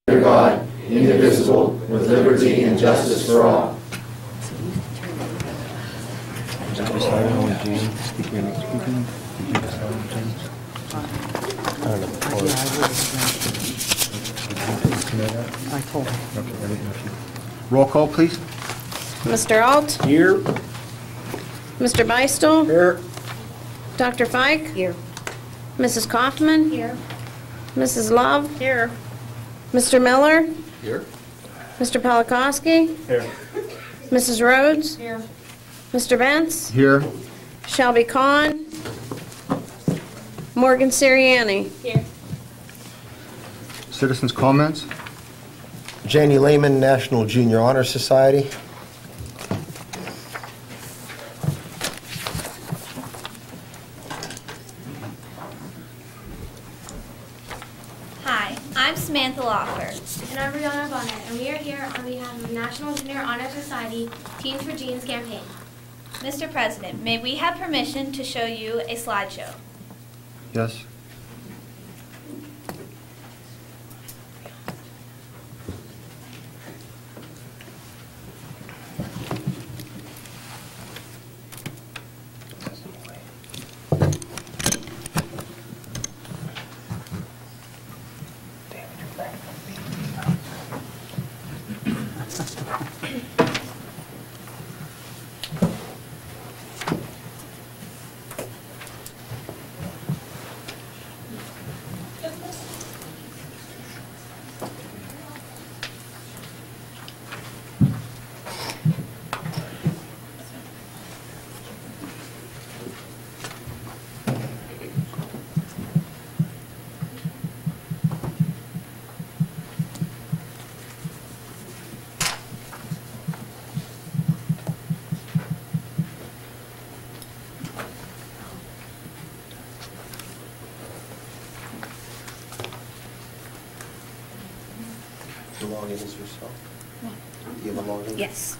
under God, indivisible, with liberty and justice for all. Roll call, please. Mr. Alt? Here. Mr. Beistel? Here. Dr. Fike? Here. Mrs. Kaufman? Here. Mrs. Love? Here. Mr. Miller? Here. Mr. Polakowski? Here. Mrs. Rhodes? Here. Mr. Bentz? Here. Shelby Kahn? Morgan Sirianni? Here. Citizens' comments. Janie Lehman, National Junior Honor Society. Hi, I'm Samantha Loffer. And I'm Brianna Bonner, and we are here on behalf of the National Junior Honor Society Teens for Genes campaign. Mr. President, may we have permission to show you a slideshow? Yes. The login is yourself? Do you have a login? Yes.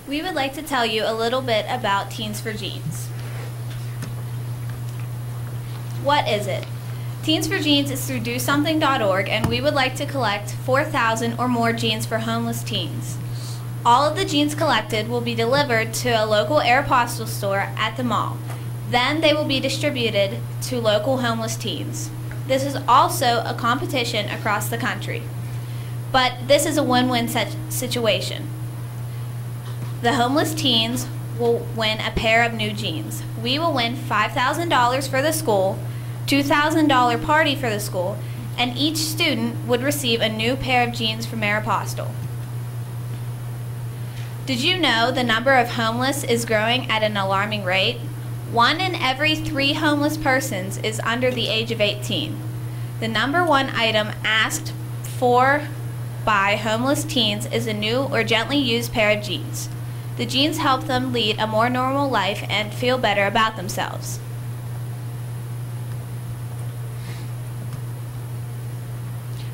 We would like to tell you a little bit about Teens for Genes. What is it? Teens for Genes is through DoSomething.org, and we would like to collect 4,000 or more genes for homeless teens. All of the genes collected will be delivered to a local Aeropostale store at the mall. Then they will be distributed to local homeless teens. This is also a competition across the country. But this is a win-win situation. The homeless teens will win a pair of new jeans. We will win $5,000 for the school, $2,000 party for the school, and each student would receive a new pair of jeans from Aeropostale. Did you know the number of homeless is growing at an alarming rate? 1 in every 3 homeless persons is under the age of 18. The number one item asked for by homeless teens is a new or gently used pair of jeans. The jeans help them lead a more normal life and feel better about themselves.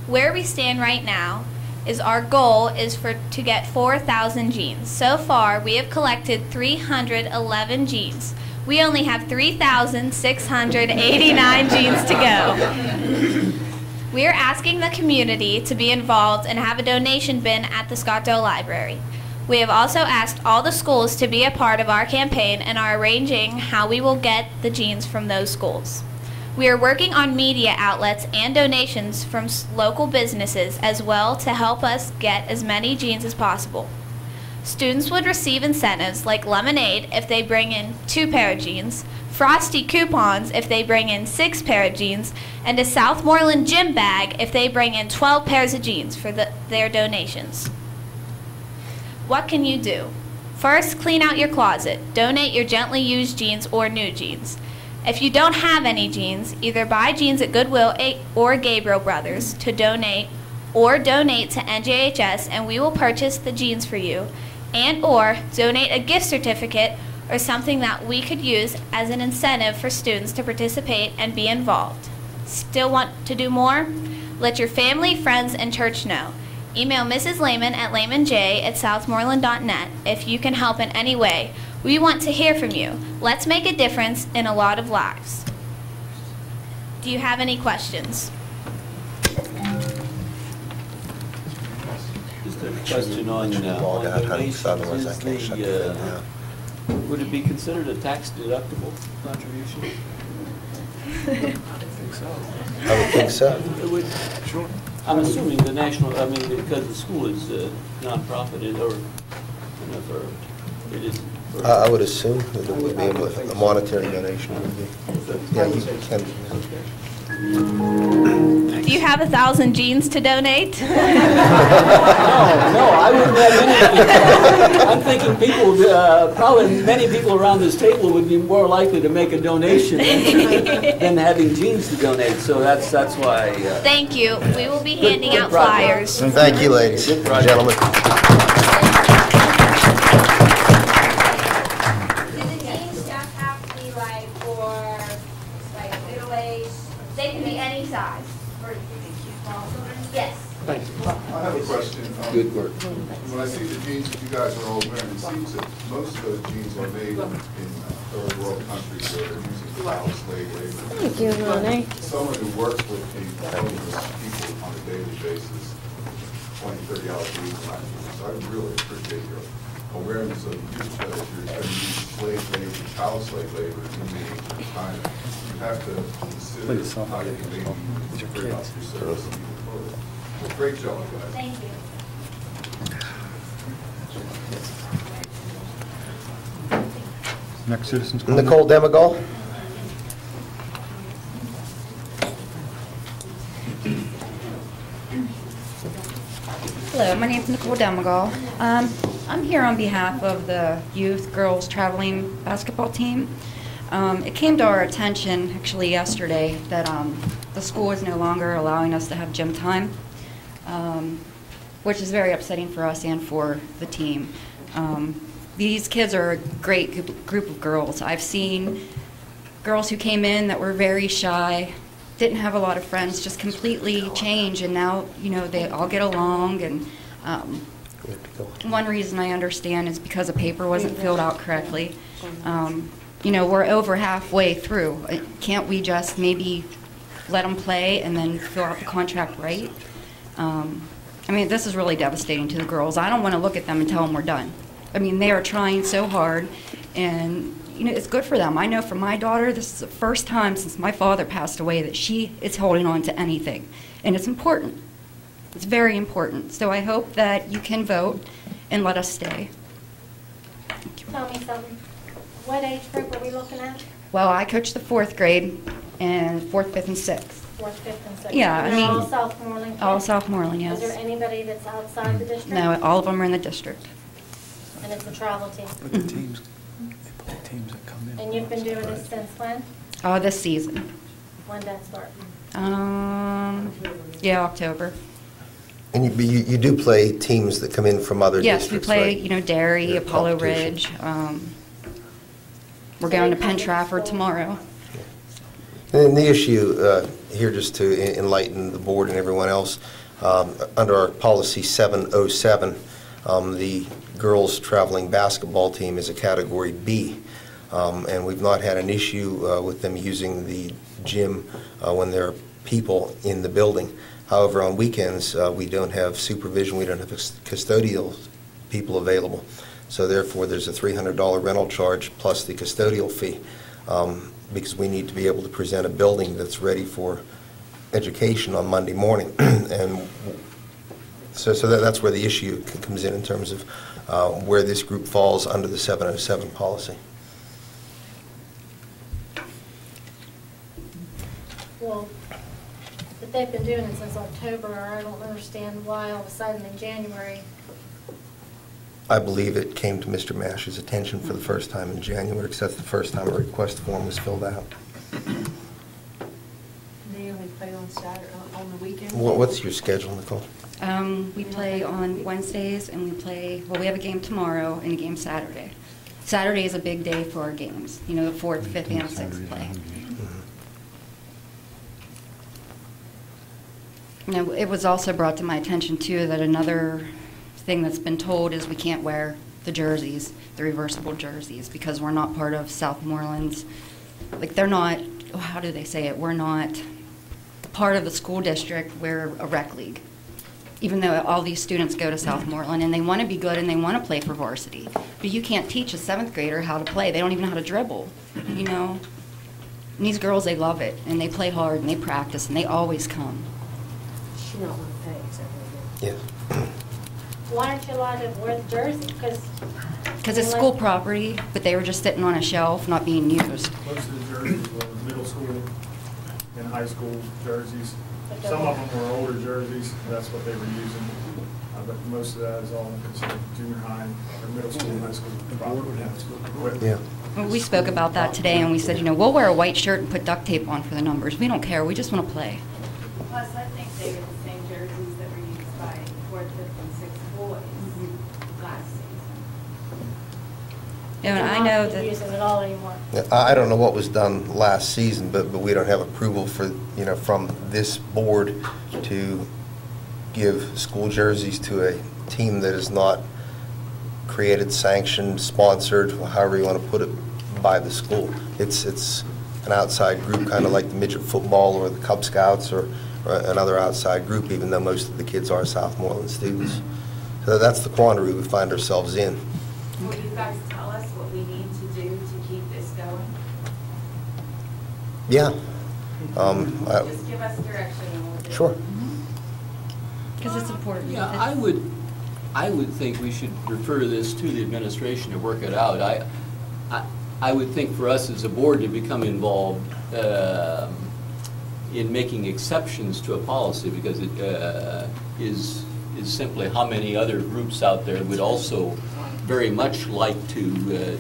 Where we stand right now is our goal is to get 4,000 jeans. So far, we have collected 311 jeans. We only have 3,689 jeans to go. We are asking the community to be involved and have a donation bin at the Scottsdale Library. We have also asked all the schools to be a part of our campaign and are arranging how we will get the jeans from those schools. We are working on media outlets and donations from local businesses as well to help us get as many jeans as possible. Students would receive incentives like lemonade if they bring in 2 pair of jeans, Frosty coupons if they bring in 6 pair of jeans, and a Southmoreland gym bag if they bring in 12 pairs of jeans for their donations. What can you do? First, clean out your closet. Donate your gently used jeans or new jeans. If you don't have any jeans, either buy jeans at Goodwill or Gabriel Brothers to donate, or donate to NJHS and we will purchase the jeans for you, and or donate a gift certificate or something that we could use as an incentive for students to participate and be involved. Still want to do more? Let your family, friends, and church know. Email Mrs. Lehman at lehmanj@southmoreland.net if you can help in any way. We want to hear from you. Let's make a difference in a lot of lives. Do you have any questions? Just a question on donations. Would it be considered a tax deductible contribution? I would think so. It would. Sure. I'm assuming the national, because the school is non-profited or, for, it is. I would assume that it would be a monetary donation. Would be. Yeah, you can. Do you have 1,000 jeans to donate? No, I wouldn't have any. I'm thinking people, probably many people around this table would be more likely to make a donation than having jeans to donate. So that's why. Thank you. We will be handing out flyers. Thank you, ladies and gentlemen. They can be any size. Yes. I have a question. Good work. When I see the jeans that you guys are all wearing, it seems that most of those jeans are made in third world countries where they're using child slave labor. Thank you, Ronnie. Someone who works with the homeless people on a daily basis, 20, 30 hours a week, so I really appreciate your awareness of the use that if you're going to use slave labor, child slave labor in the ancient China, you have to consider how you can maybe bring up your service even further. Well, great job, guys. Thank you. Next citizen's comment. Nicole Demagal. Hello, my name is Nicole Demagal. I'm here on behalf of the youth girls traveling basketball team. It came to our attention actually yesterday that the school is no longer allowing us to have gym time, which is very upsetting for us and for the team. These kids are a great group of girls. I've seen girls who came in that were very shy, didn't have a lot of friends, just completely change, and now, they all get along. And one reason I understand is because a paper wasn't filled out correctly. We're over halfway through. Can't we just maybe let them play and then fill out the contract right? This is really devastating to the girls. I don't want to look at them and tell them we're done. They are trying so hard, and it's good for them. I know for my daughter, this is the first time since my father passed away that she is holding on to anything, and it's important. It's very important. So I hope that you can vote and let us stay. Tell me something. What age group are we looking at? Well, I coach the 4th grade and 4th, 5th, and 6th. 4th, 5th, and 6th. Yeah, And they're all Southmoreland kids? All Southmoreland, yes. Is there anybody that's outside the district? No, all of them are in the district. And it's a travel team? But the teams that come in. And you've been doing this since when? This season. When did that start? Yeah, October. And you do play teams that come in from other Yes, districts, we play, right? Derry, Your Apollo competition. Ridge. We're going to Penn Trafford tomorrow. And the issue here, just to enlighten the board and everyone else, under our policy 707, the girls traveling basketball team is a category B, and we've not had an issue with them using the gym when there are people in the building. However, on weekends, we don't have supervision, we don't have custodial people available. So therefore, there's a $300 rental charge plus the custodial fee. because we need to be able to present a building that's ready for education on Monday morning. And so that's where the issue comes in terms of where this group falls under the 707 policy. Well, if they've been doing it since October, I don't understand why all of a sudden in January. I believe it came to Mr. Mash's attention for the first time in January, because that's the first time a request form was filled out. They only play on Saturday, on the weekend? What's your schedule, Nicole? We play on Wednesdays, and we have a game tomorrow and a game Saturday. Saturday is a big day for our games, the 4th, 5th, and 6th play. Now, it was also brought to my attention, too, that another thing that's been told is we can't wear the jerseys, the reversible jerseys, because we're not part of Southmoreland's, they're not, how do they say it, we're not part of the school district, we're a rec league. Even though all these students go to Southmoreland and they want to be good and they want to play for varsity. But you can't teach a 7th grader how to play. They don't even know how to dribble, And these girls, they love it, and they play hard, and they practice, and they always come. She don't want to pay, except for Yes. Why aren't you allowed to wear the jersey? Because it's school property, but they were just sitting on a shelf, not being used. Most of the jerseys were middle school and high school jerseys. Some of them were older jerseys, that's what they were using. But most of that is all considered junior high or middle school and high school property. Yeah. Well, we spoke about that today, and we said, we'll wear a white shirt and put duct tape on for the numbers. We don't care. We just want to play. Plus, I think they were the same jerseys that were used by 4th, 5th, and 6th boys last season. And I know They're not that. using it all anymore. I don't know what was done last season, but we don't have approval for, from this board to give school jerseys to a team that is not created, sanctioned, sponsored, however you want to put it, by the school. It's an outside group, kind of like the midget football or the Cub Scouts or another outside group, even though most of the kids are Southmoreland students. So that's the quandary we find ourselves in. Will you guys tell us what we need to do to keep this going? Yeah. Just give us direction and we'll do it. Sure. Because it's important. Yeah, I would think we should refer this to the administration to work it out. I would think for us as a board to become involved in making exceptions to a policy, because it is simply how many other groups out there would also very much like to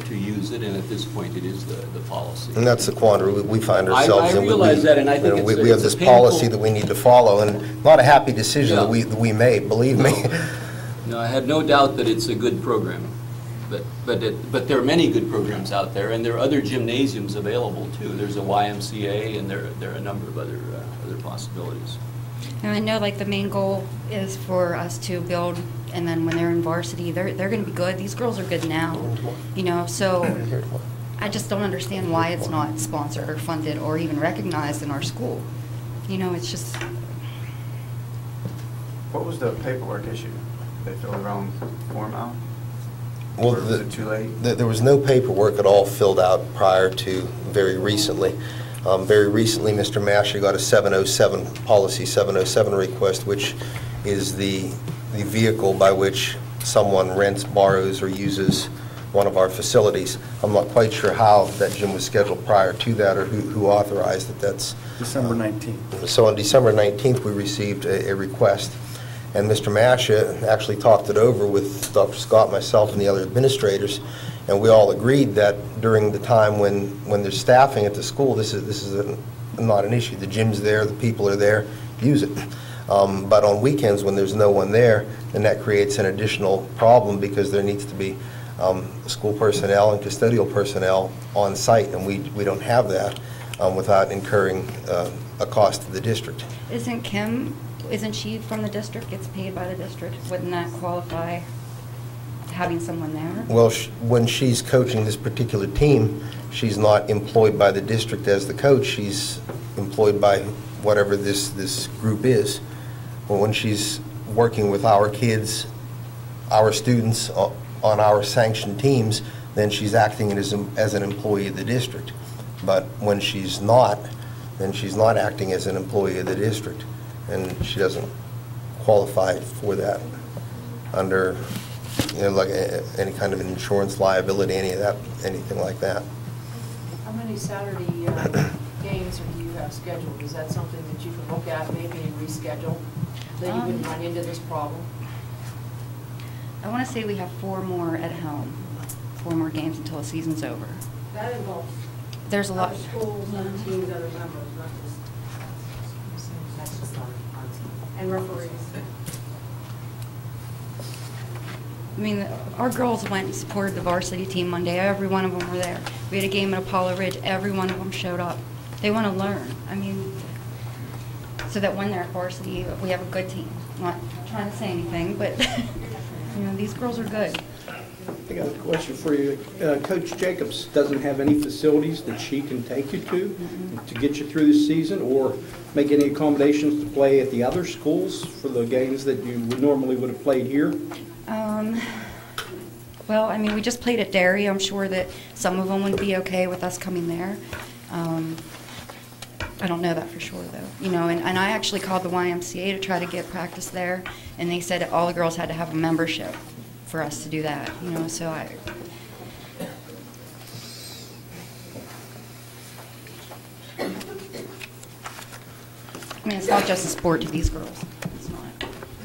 use it, and at this point it is the policy. And that's the quandary we find ourselves in. I realize that, and I think we have this policy that we need to follow, and not a happy decision that we made, believe me. No, I have no doubt that it's a good program, but there are many good programs out there, and there are other gymnasiums available too. There's a YMCA, and there are a number of other possibilities. And I know, the main goal is for us to build, and then when they're in varsity, they're going to be good. These girls are good now, so I just don't understand why it's not sponsored or funded or even recognized in our school. It's just... What was the paperwork issue? They filled the wrong form out? Well, Or was it too late? There was no paperwork at all filled out prior to very recently. Very recently, Mr. Masher got a 707, policy 707 request, which is the vehicle by which someone rents, borrows, or uses one of our facilities. I'm not quite sure how that gym was scheduled prior to that or who authorized it. That's December 19th. So on December 19th, we received a request. And Mr. Masha actually talked it over with Dr. Scott, myself, and the other administrators, and we all agreed that during the time when there's staffing at the school, this is not an issue. The gym's there, the people are there, use it. But on weekends when there's no one there, then that creates an additional problem because there needs to be school personnel and custodial personnel on site, and we don't have that without incurring a cost to the district. Isn't she from the district, gets paid by the district? Wouldn't that qualify having someone there? Well, when she's coaching this particular team, she's not employed by the district as the coach. She's employed by whatever this group is. But when she's working with our kids, our students on our sanctioned teams, then she's acting as an employee of the district. But when she's not, then she's not acting as an employee of the district, and she doesn't qualify for that under, like any kind of an insurance liability, anything like that. How many Saturday games do you have scheduled? Is that something that you can look at maybe and reschedule, that you wouldn't run into this problem? I want to say we have 4 more at home, 4 more games until the season's over. That involves There's a lot. other schools, other teams, other members, not just and referees. I mean, our girls went and supported the varsity team Monday. Every one of them were there. We had a game at Apollo Ridge. Every one of them showed up. They want to learn. I mean, so that when they're at varsity, we have a good team. I'm not trying to say anything, but these girls are good. I got a question for you. Coach Jacobs doesn't have any facilities that she can take you to get you through the season, or make any accommodations to play at the other schools for the games that you normally would have played here? Well, I mean, we just played at Derry. I'm sure that some of them would be okay with us coming there. I don't know that for sure, though. And I actually called the YMCA to try to get practice there, and they said all the girls had to have a membership for us to do that. So I mean, it's not just a sport to these girls. It's not.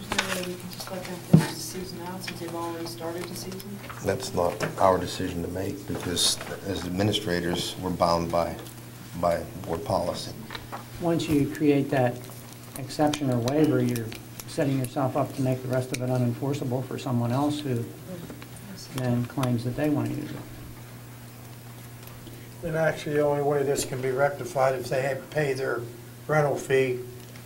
Is there a way we can just let them finish the season out since they've already started the season? That's not our decision to make, because as administrators, we're bound by board policy. Once you create that exception or waiver, you're setting yourself up to make the rest of it unenforceable for someone else who then claims that they want to use it. And actually, the only way this can be rectified is they have to pay their rental fee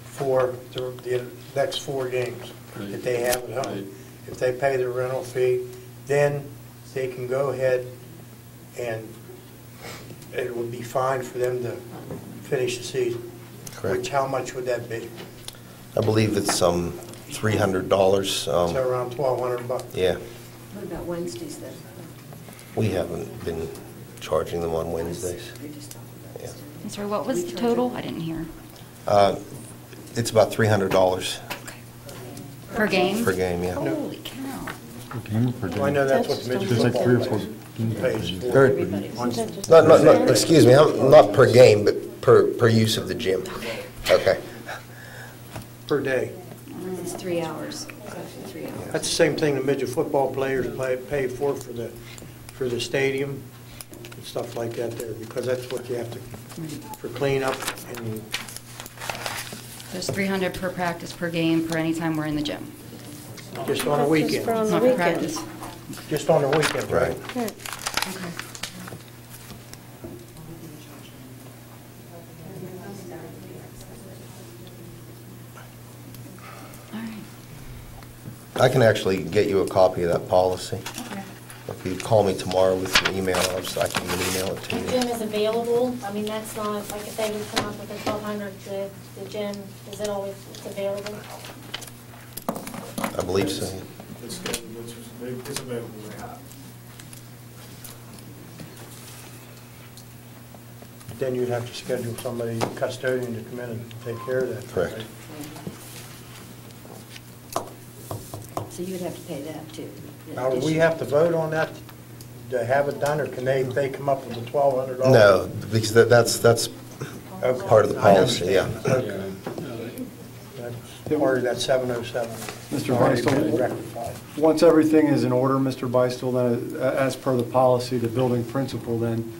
for the next 4 games that they have at home. If they pay their rental fee, then they can go ahead and it would be fine for them to finish the season. Correct. Which, how much would that be? I believe it's $300. So around $1,200. Yeah. What about Wednesdays then? We haven't been charging them on Wednesdays. Yeah. I'm sorry, what was the total? I didn't hear. It's about $300 Per game? per game, yeah. Holy cow. Per game or per day? Well, I know that's what the midget There's like 3 or 4 football pays for. Not, excuse me, not per game, but per use of the gym. Okay. Per day. It's 3 hours. It's actually 3 hours. That's the same thing the midget football players pay for the stadium and stuff like that there, because that's what you have to, for cleanup and. There's $300 per practice per game per any time we're in the gym. Just on a weekend. on the Not weekend. practice. Just on the weekend, right? Okay. I can actually get you a copy of that policy. Okay. If you call me tomorrow with your email, I can even email it to The you. gym is available, I mean, that's not, like if they would come up with the 1,200, the gym, is it always available? I believe so. It's available, they have. Then you'd have to schedule somebody, custodian, to come in and take care of that. Correct. right? So you would have to pay that too? Now, do we have to vote on that to have it done, or can they come up with the $1,200? No, because that's Okay. part of the policy, yeah. Okay. That's part of that 707. Mr. Already been Beistel, rectified. once everything is in order, Mr. Beistel, then as per the policy, the building principal then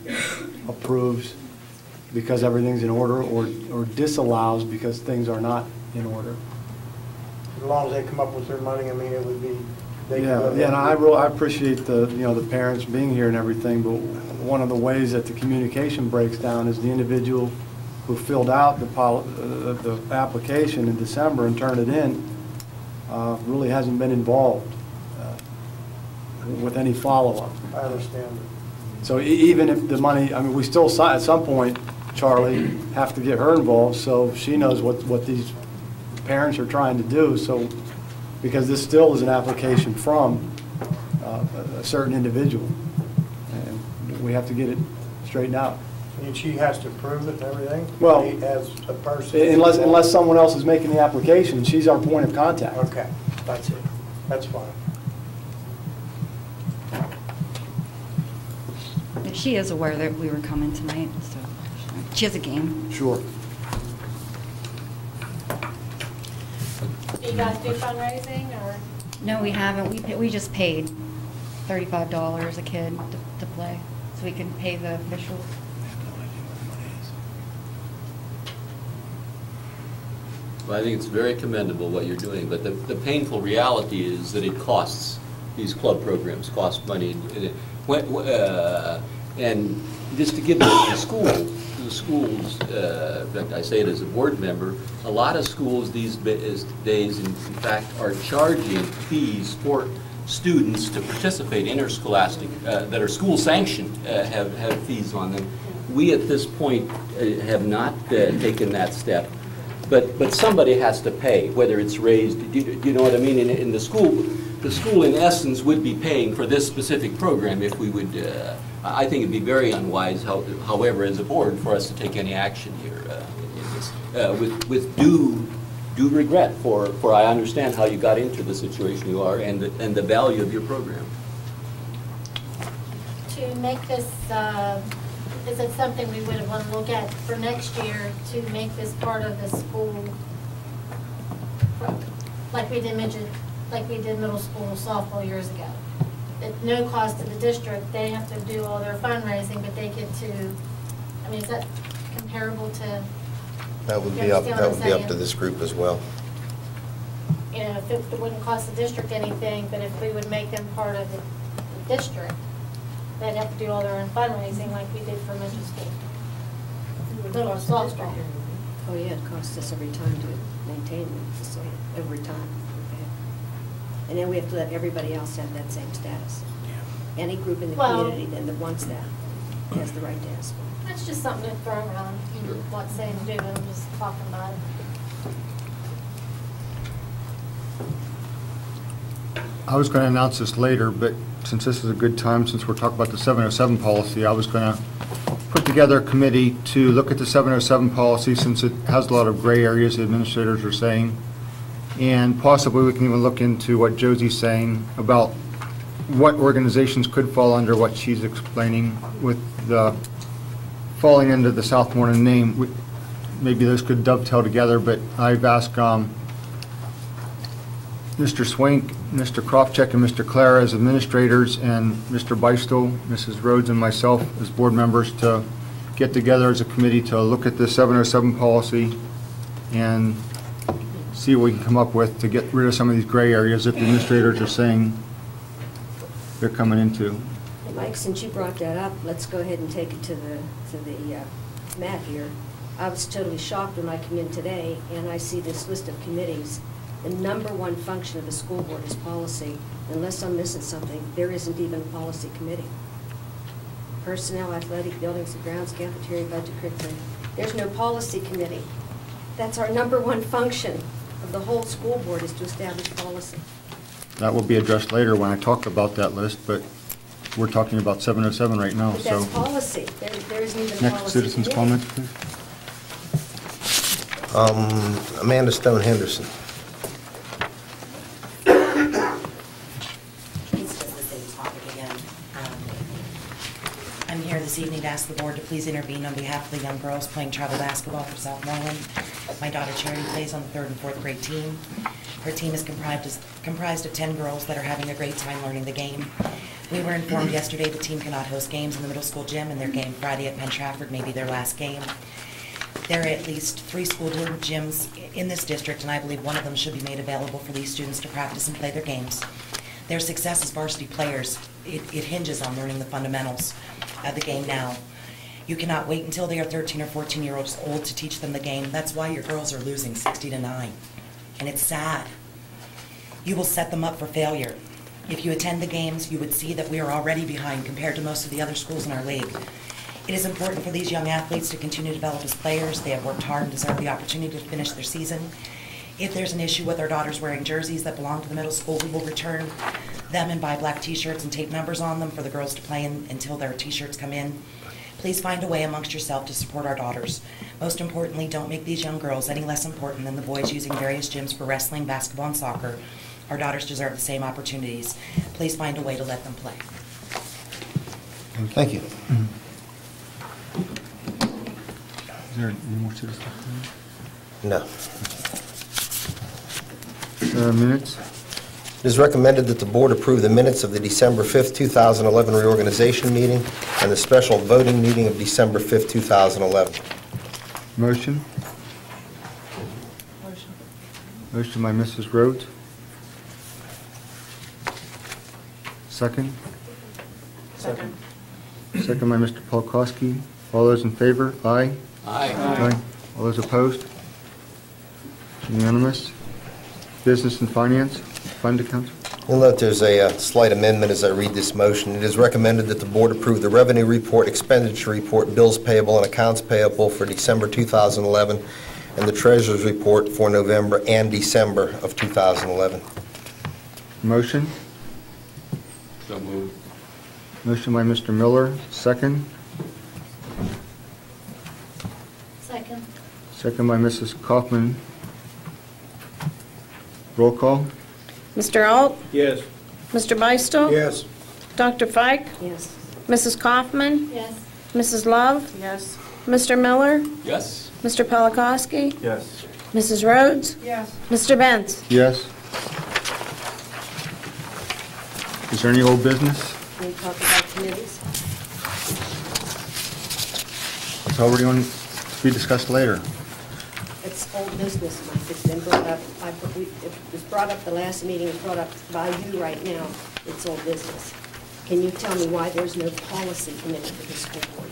approves because everything's in order, or disallows because things are not in order. As long as they come up with their money, I mean, it would be. they can Yeah, go yeah, and ahead I appreciate the parents being here and everything, but one of the ways that the communication breaks down is the individual who filled out the application in December and turned it in really hasn't been involved with any follow-up. I understand. So even if the money, I mean, we still, at some point, Charlie, have to get her involved so she knows what these parents are trying to do, so, because this still is an application from a certain individual, and we have to get it straightened out. And she has to prove it and everything? Well, As a person? Unless someone else is making the application, she's our point of contact. Okay, that's it. That's fine. She is aware that we were coming tonight, so she has a game. Sure. Do you guys do fundraising, or? No, we haven't. We just paid $35 a kid to play, so we can pay the officials. Well, I think it's very commendable what you're doing, but the painful reality is that it costs. These club programs cost money. And just to give the schools, in fact, I say it as a board member, a lot of schools these days, in fact, are charging fees for students to participate interscholastic, that are school sanctioned, have fees on them. We at this point have not taken that step. But somebody has to pay, whether it's raised, do you know what I mean? In the school in essence would be paying for this specific program if we would, I think it'd be very unwise, however, as a board, for us to take any action here in this, with due regret for I understand how you got into the situation you are and the value of your program. To make this, is it something we would want to look at for next year to make this part of the school, like we did middle school softball years ago? At no cost to the district, they have to do all their fundraising, but they get to, I mean, is that comparable to? That would be up to this group as well. You know, if it wouldn't cost the district anything, but if we would make them part of the district, they'd have to do all their own fundraising like we did for middle school. Middle softball. Oh, yeah, it costs us every time to maintain the facility, every time. And then we have to let everybody else have that same status. Any group in the community then that wants that has the right to ask. That's just something to throw around. I'm not saying do it, I'm just talking about it. I was going to announce this later, but since this is a good time, since we're talking about the 707 policy, I was going to put together a committee to look at the 707 policy, since it has a lot of gray areas, the administrators are saying. And possibly we can even look into what Josie's saying about what organizations could fall under what she's explaining with the falling into the Southmoreland name. Maybe those could dovetail together, but I've asked Mr. Swink, Mr. Krofcheck, and Mr. Clara as administrators, and Mr. Beistel, Mrs. Rhodes, and myself as board members to get together as a committee to look at the 707 policy and see what we can come up with to get rid of some of these gray areas that the administrators are saying they're coming into. Hey, Mike, since you brought that up, let's go ahead and take it to the mat here. I was totally shocked when I came in today and I see this list of committees. The number one function of the school board is policy. Unless I'm missing something, there isn't even a policy committee. Personnel, athletic, buildings and grounds, cafeteria, budget, curriculum. There's no policy committee. That's our number one function of the whole school board, is to establish policy. That will be addressed later when I talk about that list, but we're talking about 707 right now, But so. that's policy. There isn't even a Next policy citizens' committee. comments, please. Amanda Stone Henderson. It's just the same topic again. I'm here this evening to ask the board to please intervene on behalf of the young girls playing travel basketball for Southmoreland. My daughter Charity plays on the 3rd and 4th grade team. Her team is comprised of 10 girls that are having a great time learning the game. We were informed yesterday the team cannot host games in the middle school gym, and their game Friday at Penn Trafford may be their last game. There are at least 3 school gyms in this district, and I believe one of them should be made available for these students to practice and play their games. Their success as varsity players, it hinges on learning the fundamentals of the game now. You cannot wait until they are 13 or 14 years old to teach them the game. That's why your girls are losing 60-9. And it's sad. You will set them up for failure. If you attend the games, you would see that we are already behind compared to most of the other schools in our league. It is important for these young athletes to continue to develop as players. They have worked hard and deserve the opportunity to finish their season. If there's an issue with our daughters wearing jerseys that belong to the middle school, we will return them and buy black t-shirts and tape numbers on them for the girls to play in until their t-shirts come in. Please find a way amongst yourself to support our daughters. Most importantly, don't make these young girls any less important than the boys using various gyms for wrestling, basketball, and soccer. Our daughters deserve the same opportunities. Please find a way to let them play. Thank you. Is there any more to this? No. Minutes? It is recommended that the board approve the minutes of the December 5th, 2011 reorganization meeting and the special voting meeting of December 5th, 2011. Motion? Motion by Mrs. Rhodes. Second? Second. Second by Mr. Polakowski. All those in favor? Aye. Aye. All those opposed? Unanimous. Business and Finance, Fund Accounts. You'll note there's a slight amendment as I read this motion. It is recommended that the board approve the revenue report, expenditure report, bills payable, and accounts payable for December 2011, and the treasurer's report for November and December of 2011. Motion? So moved. Motion by Mr. Miller, second. Second. Second by Mrs. Kaufman. Roll call? Mr. Alt? Yes. Mr. Beistel? Yes. Dr. Fike? Yes. Mrs. Kaufman? Yes. Mrs. Love? Yes. Mr. Miller? Yes. Mr. Polakowski? Yes. Mrs. Rhodes? Yes. Mr. Benz? Yes. Is there any old business? Can we talk about committees? It's already on to be discussed later. It's old business, Mike. It's been brought up. It was brought up the last meeting. It's brought up by you right now. It's old business. Can you tell me why there's no policy committee for the school board?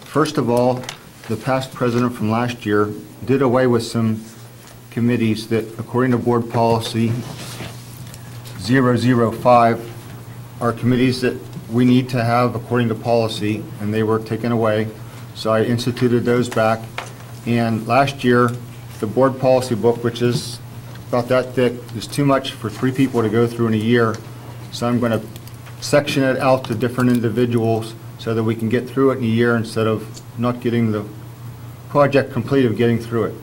First of all, the past president from last year did away with some committees that, according to board policy 005, are committees that we need to have according to policy, and they were taken away. So I instituted those back. And last year, the board policy book, which is about that thick, is too much for 3 people to go through in a year. So I'm going to section it out to different individuals so that we can get through it in a year instead of not getting the project complete of getting through it.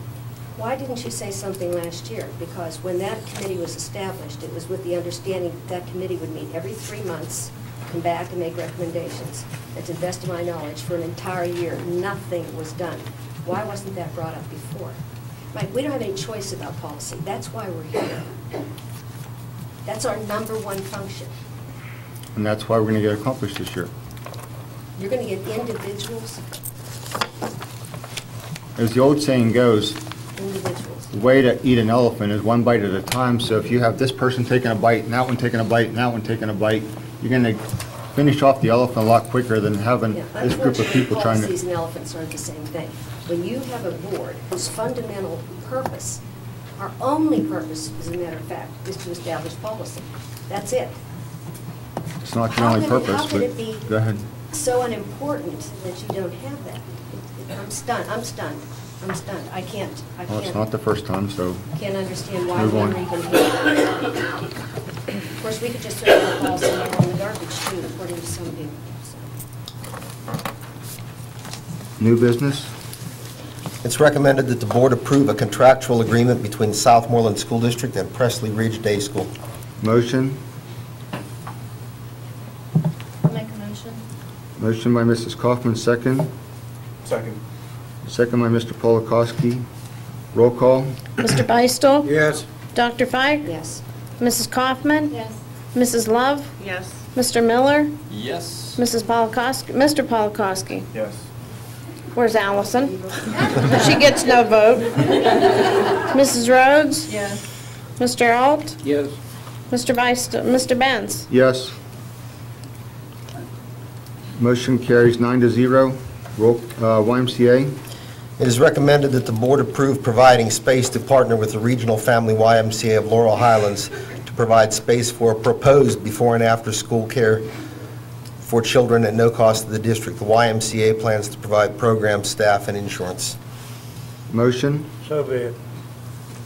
Why didn't you say something last year? Because when that committee was established, it was with the understanding that committee would meet every 3 months, come back and make recommendations. And to the best of my knowledge, for an entire year, nothing was done. Why wasn't that brought up before? Mike, we don't have any choice about policy. That's why we're here. That's our #1 function. And that's why we're going to get accomplished this year. You're going to get individuals, As the old saying goes, individuals. the way to eat an elephant is one bite at a time. So if you have this person taking a bite, and that one taking a bite, and that one taking a bite, you're going to finish off the elephant a lot quicker than having Yeah, this group of people trying policies to... and elephants aren't the same thing. When you have a board whose fundamental purpose, our only purpose, as a matter of fact, is to establish policy. That's it. It's not the How only could it- purpose, how could it be but go ahead. so unimportant that you don't have that? I'm stunned. I'm stunned. I'm stunned. I can't Well, it's not the first time, so can't understand why move we're on. even here. Of course, we could just throw the policy in the garbage too, according to some people. So. New business? It's recommended that the board approve a contractual agreement between Southmoreland School District and Presley Ridge Day School. Motion? I'll make a motion. Motion by Mrs. Kaufman, second. Second. Second by Mr. Polakowski. Roll call? Mr. Beistel? Yes. Dr. Fike? Yes. Mrs. Kaufman? Yes. Mrs. Love? Yes. Mr. Miller? Yes. Mrs. Polakowski? Mr. Polakowski? Yes. Where's Allison? She gets no vote. Mrs. Rhodes? Yes. Mr. Alt? Yes. Mr. Beistel? Mr. Benz? Yes. Motion carries 9-0. Roll, YMCA? It is recommended that the board approve providing space to partner with the Regional Family YMCA of Laurel Highlands to provide space for proposed before and after school care for children at no cost to the district. The YMCA plans to provide program staff and insurance. Motion? So be it.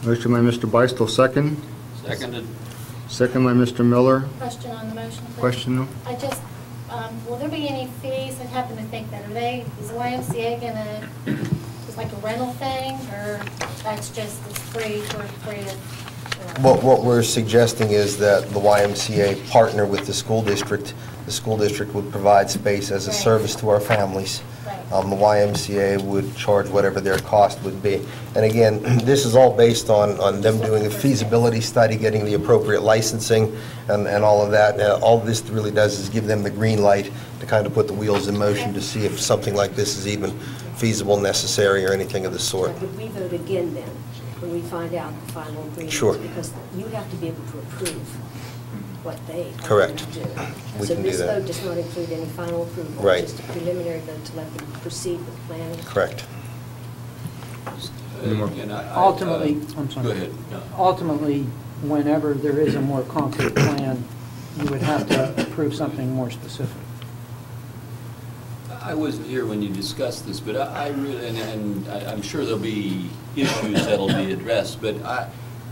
Motion by Mr. Beistel, second. Seconded. Second by Mr. Miller. Question on the motion, please. Question? I just, will there be any fees? I happen to think that, is the YMCA gonna, it's like a rental thing, or that's just, it's free, for free to? What we're suggesting is that the YMCA partner with the school district. The school district would provide space as a service to our families. The YMCA would charge whatever their cost would be. And again, this is all based on them doing a feasibility study, getting the appropriate licensing, and all of that. All this really does is give them the green light to kind of put the wheels in motion to see if something like this is even feasible, necessary, or anything of the sort. Would we vote again then, when we find out the final agreement? Sure. Because you have to be able to approve what they are Correct. going to do. We So can do this that. vote does not include any final approval? Right. Just a preliminary vote to let them proceed with the planning? Correct. Ultimately, I'm sorry. Go ahead. No. Ultimately, whenever there is a more concrete plan, you would have to approve something more specific. I wasn't here when you discussed this, but I really, and I'm sure there'll be issues that'll be addressed, but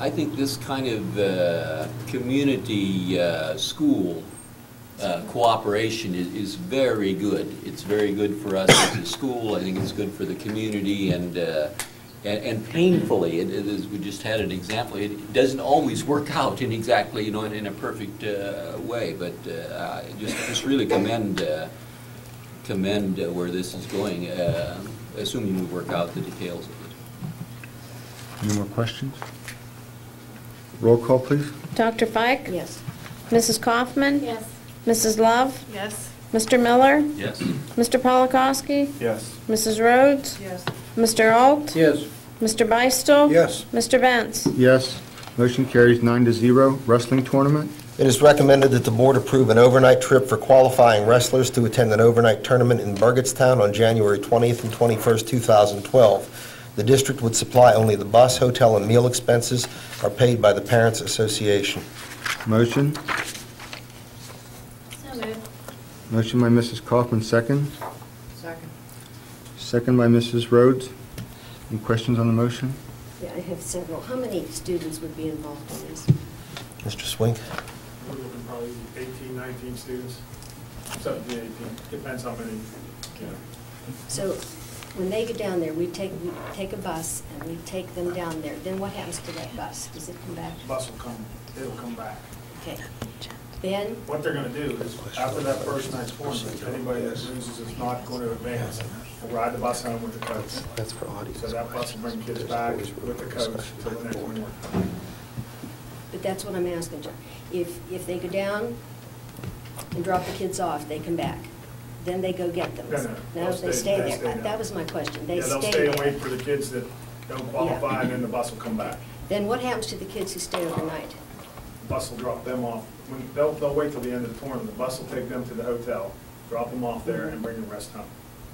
I think this kind of community school cooperation is very good. It's very good for us as a school. I think it's good for the community, and painfully, as we just had an example, it doesn't always work out in exactly, in a perfect way, but I just really commend where this is going, assuming we work out the details of it. Any more questions? Roll call, please. Dr. Fike? Yes. Mrs. Kaufman? Yes. Mrs. Love? Yes. Mr. Miller? Yes. Mr. Polakowski? Yes. Mrs. Rhodes? Yes. Mr. Alt? Yes. Mr. Beistel? Yes. Mr. Benz? Yes. Motion carries 9-0. Wrestling tournament? It is recommended that the board approve an overnight trip for qualifying wrestlers to attend an overnight tournament in Burgettstown on January 20th and 21st, 2012. The district would supply only the bus, hotel, and meal expenses are paid by the Parents Association. Motion? So moved. Motion by Mrs. Kaufman, second. Second. Second by Mrs. Rhodes. Any questions on the motion? Yeah, I have several. How many students would be involved in this? Mr. Swink? We're looking probably 18, 19 students, 17, 18, depends how many, So when they get down there, we take a bus and we take them down there. Then what happens to that bus? Does it come back? Bus will come, it'll come back. Okay. Then, What they're gonna do is, after that first night's tournament, anybody that loses is not going to advance, will ride the bus home with the coach. That's for audience. So that bus will bring kids back with the coach till the next morning. but that's what I'm asking, John. If they go down and drop the kids off, they come back. Then they go get them. No, No, they stay they there. stay down. That was my question. They Yeah, they'll stay stay and there. wait for the kids that don't qualify, and then the bus will come back. Then what happens to the kids who stay overnight? The bus will drop them off. They'll wait till the end of the tournament. The bus will take them to the hotel, drop them off there, and bring the rest home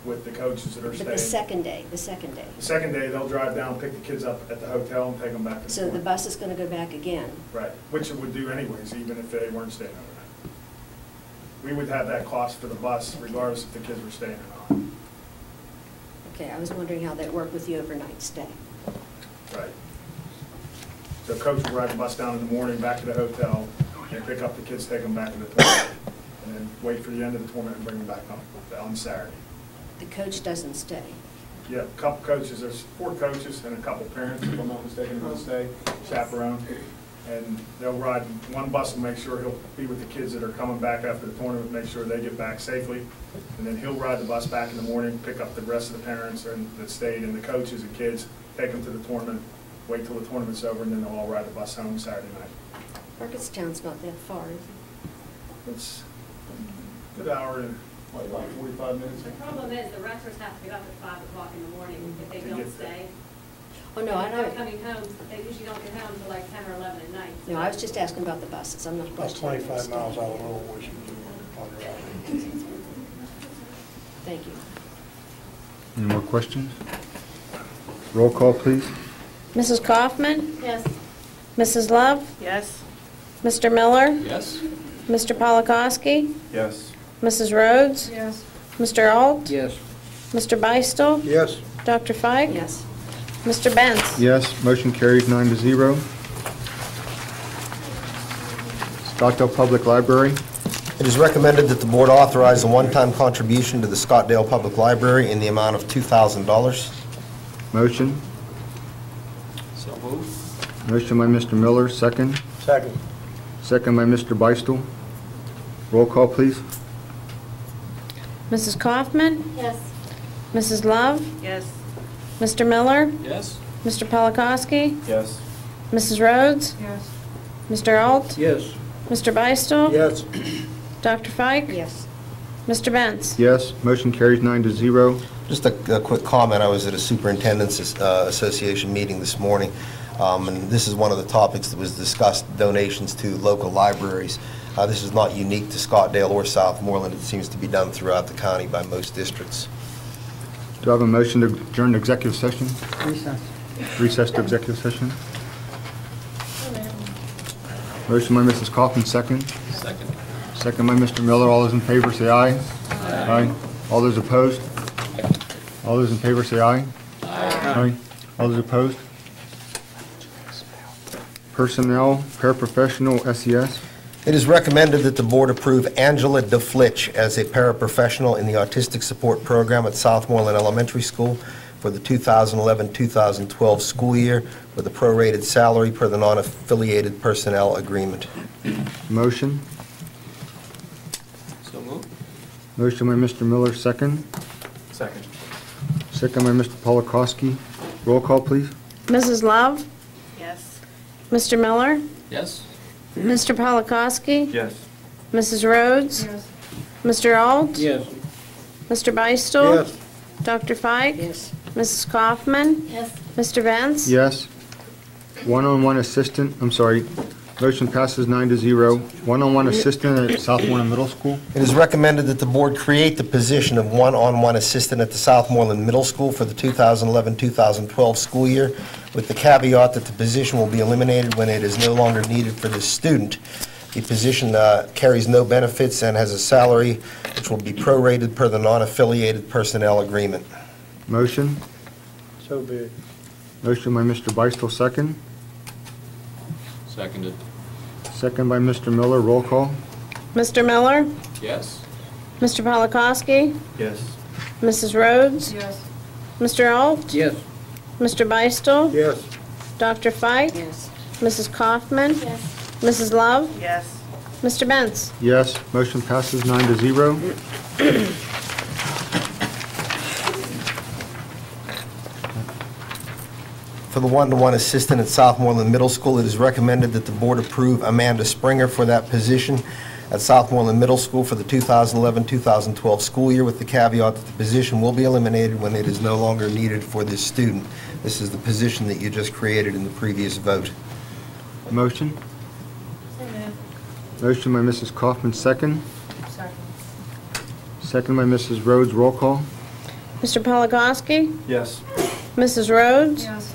with the coaches that are But staying. the second day, the second day. The second day, they'll drive down, pick the kids up at the hotel, and take them back to the So the tournament. bus is going to go back again. Right, which it would do anyways, even if they weren't staying overnight. We would have that cost for the bus regardless if the kids were staying or not. Okay, I was wondering how that worked with the overnight stay. Right. So coach will ride the bus down in the morning, back to the hotel, and pick up the kids, take them back to the tournament, and then wait for the end of the tournament and bring them back home on Saturday. The coach doesn't stay. Yeah, a couple coaches, there's 4 coaches and a couple parents, if I'm not mistaken, who will stay, chaperone. And they'll ride, one bus will make sure he'll be with the kids that are coming back after the tournament, make sure they get back safely. And then he'll ride the bus back in the morning, pick up the rest of the parents that stayed and the coaches and kids, take them to the tournament, wait till the tournament's over, and then they'll all ride the bus home Saturday night. Burgettstown's not that far, is it? It's a good hour and, what, about 45 minutes? The problem is the wrestlers have to get up at 5 o'clock in the morning if they To don't get there. stay. Oh, no, I If they're know. coming home, they usually don't get home until like 10 or 11 at night. So No, I was just asking about the buses. I'm not About questioning. 25 miles out of Little Washington on the route. Thank you. Any more questions? Roll call, please. Mrs. Kaufman? Yes. Mrs. Love? Yes. Mr. Miller? Yes? Mr. Polakowski? Yes. Mrs. Rhodes? Yes. Mr. Alt? Yes. Mr. Beistel? Yes. Dr. Fike? Yes. Mr. Benz? Yes. Motion carries 9-0. Scottsdale Public Library. It is recommended that the board authorize a one-time contribution to the Scottsdale Public Library in the amount of $2,000. Motion. So moved. Motion by Mr. Miller, second. Second. Second by Mr. Beistel. Roll call, please. Mrs. Kaufman? Yes. Mrs. Love? Yes. Mr. Miller? Yes. Mr. Polakowski? Yes. Mrs. Rhodes? Yes. Mr. Alt? Yes. Mr. Beistel? Yes. Dr. Fike? Yes. Mr. Benz? Yes. Motion carries 9-0. Just a quick comment. I was at a superintendent's association meeting this morning, and this is one of the topics that was discussed, donations to local libraries. This is not unique to Scottsdale or Southmoreland. It seems to be done throughout the county by most districts. Do I have a motion to adjourn to executive session? Recess. Recess to executive session. Motion by Mrs. Kaufman, second. Second. Second by Mr. Miller. All those in favor say aye. Aye. All those opposed? All those in favor say aye. Aye. All those opposed? Personnel, paraprofessional, SES. It is recommended that the board approve Angela DeFlitch as a paraprofessional in the Autistic Support Program at Southmoreland Elementary School for the 2011-2012 school year with a prorated salary per the non-affiliated personnel agreement. Motion. So moved. Motion by Mr. Miller, second. Second. Second by Mr. Polakowski. Roll call, please. Mrs. Love? Yes. Mr. Miller? Yes. Mr. Polakowski? Yes. Mrs. Rhodes? Yes. Mr. Alt? Yes. Mr. Beistel? Yes. Dr. Fike? Yes. Mrs. Kaufman? Yes. Mr. Benz? Yes. One-on-one assistant, motion passes 9-0. One-on-one assistant at Southmoreland Middle School. It is recommended that the board create the position of one-on-one assistant at the Southmoreland Middle School for the 2011-2012 school year, with the caveat that the position will be eliminated when it is no longer needed for this student. The position carries no benefits and has a salary which will be prorated per the non-affiliated personnel agreement. Motion. So be it. Motion by Mr. Beistel, second. Seconded. Second by Mr. Miller. Roll call. Mr. Miller? Yes. Mr. Polakowski? Yes. Mrs. Rhodes? Yes. Mr. Alt? Yes. Mr. Beistel? Yes. Dr. Fike? Yes. Mrs. Kaufman? Yes. Mrs. Love? Yes. Mr. Benz? Yes. Motion passes 9-0. For the one-to-one assistant at Southmoreland Middle School, it is recommended that the board approve Amanda Springer for that position at Southmoreland Middle School for the 2011-2012 school year, with the caveat that the position will be eliminated when it is no longer needed for this student. This is the position that you just created in the previous vote. Motion. So moved. Motion by Mrs. Kaufman, second. Second. Second by Mrs. Rhodes. Roll call. Mr. Polakowski? Yes. Mrs. Rhodes? Yes.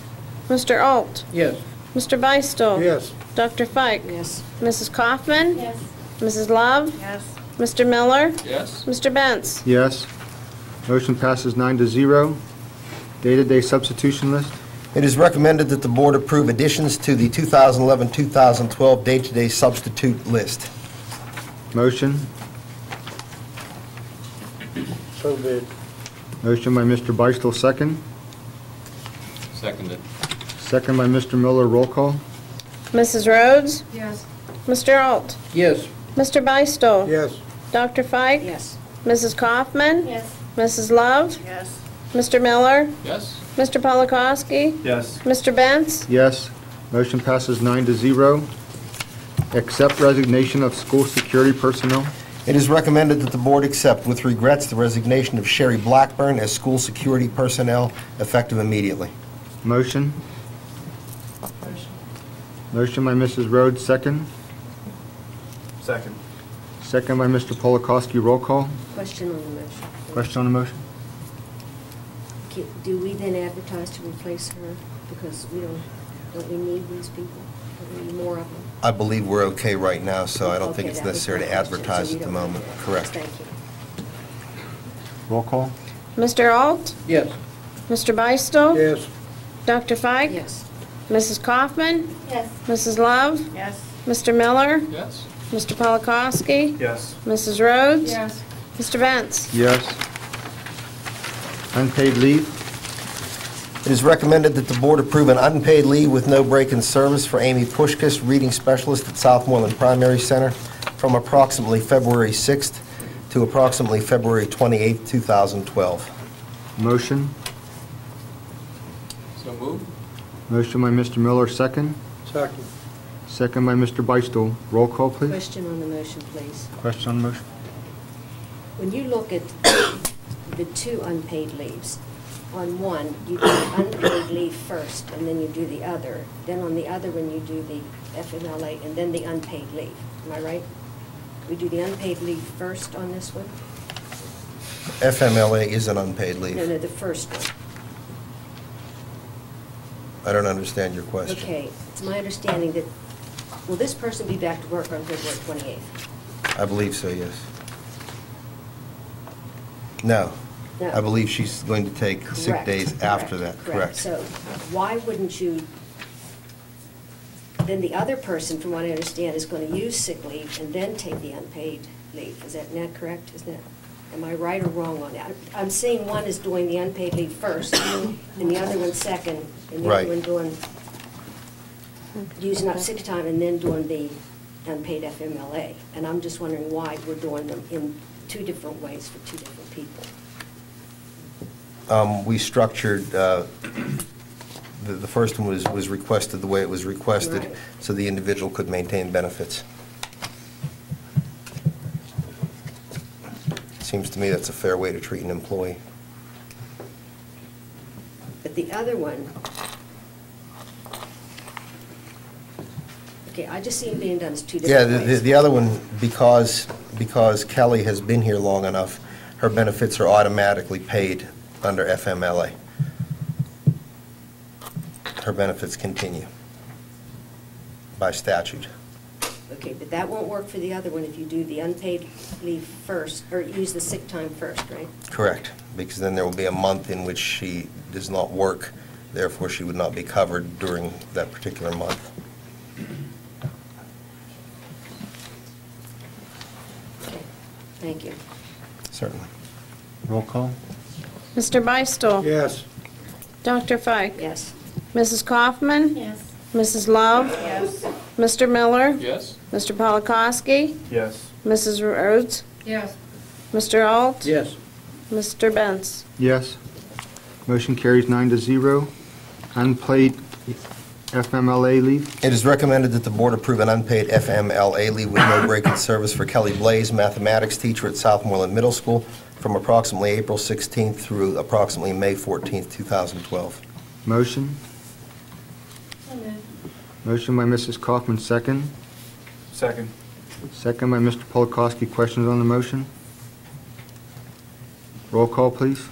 Mr. Alt? Yes. Mr. Beistel? Yes. Dr. Fike? Yes. Mrs. Kaufman? Yes. Mrs. Love? Yes. Mr. Miller? Yes. Mr. Benz? Yes. Motion passes 9-0. Day-to-day substitution list. It is recommended that the board approve additions to the 2011-2012 day-to-day substitute list. Motion. So be it. Motion by Mr. Beistel, second. Seconded. Second by Mr. Miller. Roll call. Mrs. Rhodes? Yes. Mr. Alt? Yes. Mr. Beistel? Yes. Dr. Fike? Yes. Mrs. Kaufman? Yes. Mrs. Love? Yes. Mr. Miller? Yes. Mr. Polakowski? Yes. Mr. Benz? Yes. Motion passes 9-0. Accept resignation of school security personnel. It is recommended that the board accept with regrets the resignation of Sherry Blackburn as school security personnel effective immediately. Motion. Motion by Mrs. Rhodes, second. Second. Second by Mr. Polakowski. Roll call. Question on the motion. Question on the motion? Do we then advertise to replace her? Because we don't we need these people? Don't we need more of them? I believe we're okay right now, so I don't think Okay, it's that was necessary my to question, so advertise you at the don't- moment. Correct. Thank you. Roll call. Mr. Alt? Yes. Mr. Beistel? Yes. Dr. Fike? Yes. Mrs. Kaufman? Yes. Mrs. Love? Yes. Mr. Miller? Yes. Mr. Polakowski? Yes. Mrs. Rhodes? Yes. Mr. Benz? Yes. Unpaid leave. It is recommended that the board approve an unpaid leave with no break in service for Amy Pushkas, reading specialist at Southmoreland Primary Center, from approximately February 6th to approximately February 28th, 2012. Motion. So moved. Motion by Mr. Miller, second. Second. Second by Mr. Beistel. Roll call, please. Question on the motion, please. Question on the motion. When you look at the two unpaid leaves, on one, you do the unpaid leave first, and then you do the other. Then on the other one, you do the FMLA, and then the unpaid leave. Am I right? We do the unpaid leave first on this one? FMLA is an unpaid leave. No, the first one. I don't understand your question. Okay, it's my understanding that, will this person be back to work on February 28th? I believe so, yes. No. No. I believe she's going to take sick Correct, days after that, correct? So why wouldn't you, then the other person, from what I understand, is going to use sick leave and then take the unpaid leave. Is that not correct? Isn't that, am I right or wrong on that? I'm saying one is doing the unpaid leave first, and the other one second, and the Right. other one doing, using up sick time and then doing the unpaid FMLA. And I'm just wondering why we're doing them in two different ways for two different people. We structured, the first one was requested the way it was requested, Right. so the individual could maintain benefits. Seems to me that's a fair way to treat an employee. But the other one, okay, I just see it being done as two Yeah, different ways. the other one, because Kelly has been here long enough, her benefits are automatically paid under FMLA. Her benefits continue by statute. Okay, but that won't work for the other one if you do the unpaid leave first, or use the sick time first, right? Correct, because then there will be a month in which she does not work, therefore she would not be covered during that particular month. Okay, thank you. Certainly. Roll call. Mr. Beistel? Yes. Dr. Fike? Yes. Mrs. Kaufman? Yes. Mrs. Love? Yes. Mr. Miller? Yes. Mr. Polakowski? Yes. Mrs. Rhodes? Yes. Mr. Alt? Yes. Mr. Benz? Yes. Motion carries 9-0. Unpaid FMLA leave. It is recommended that the board approve an unpaid FMLA leave with no break in service for Kelly Blaze, mathematics teacher at Southmoreland Middle School, from approximately April 16th through approximately May 14th, 2012. Motion. Motion by Mrs. Kaufman, second. Second. Second by Mr. Polakowski. Questions on the motion? Roll call, please.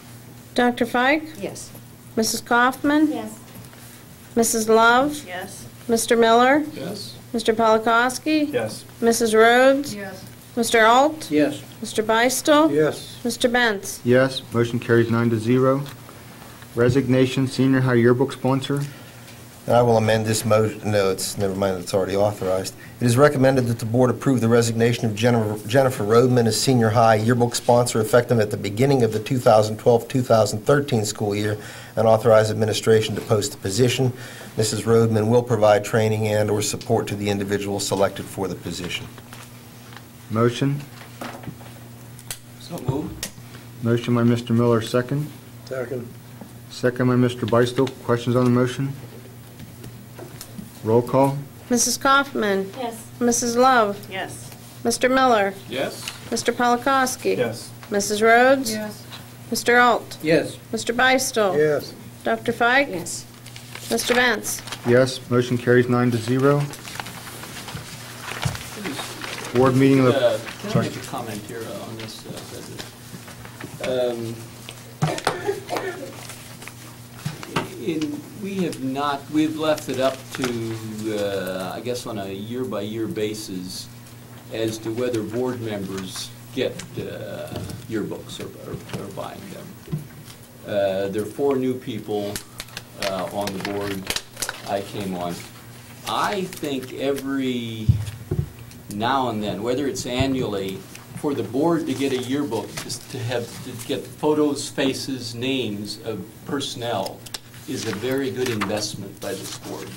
Dr. Fike? Yes. Mrs. Kaufman? Yes. Mrs. Love? Yes. Mr. Miller? Yes. Mr. Polakowski? Yes. Mrs. Rhodes? Yes. Mr. Alt? Yes. Mr. Beistel? Yes. Mr. Benz? Yes. Motion carries 9-0. Resignation, senior high yearbook sponsor. And I will amend this motion, no, never mind, it's already authorized. It is recommended that the board approve the resignation of Jennifer Rodman as senior high yearbook sponsor effective at the beginning of the 2012-2013 school year and authorize administration to post the position. Mrs. Rodman will provide training and/or support to the individual selected for the position. Motion. So moved. Motion by Mr. Miller, second. Second. Second by Mr. Beistel. Questions on the motion? Roll call. Mrs. Kaufman? Yes. Mrs. Love? Yes. Mr. Miller? Yes. Mr. Polakowski? Yes. Mrs. Rhodes? Yes. Mr. Alt? Yes. Mr. Beistel? Yes. Dr. Fike? Yes. Mr. Benz? Yes. Motion carries 9-0. Board meeting of the... Can I make a comment here on this, President? We've left it up to, I guess, on a year-by-year basis as to whether board members get yearbooks or buying them. There are 4 new people on the board I came on. I think every now and then, whether it's annually, for the board to get a yearbook, just to get photos, faces, names of personnel is a very good investment by this board.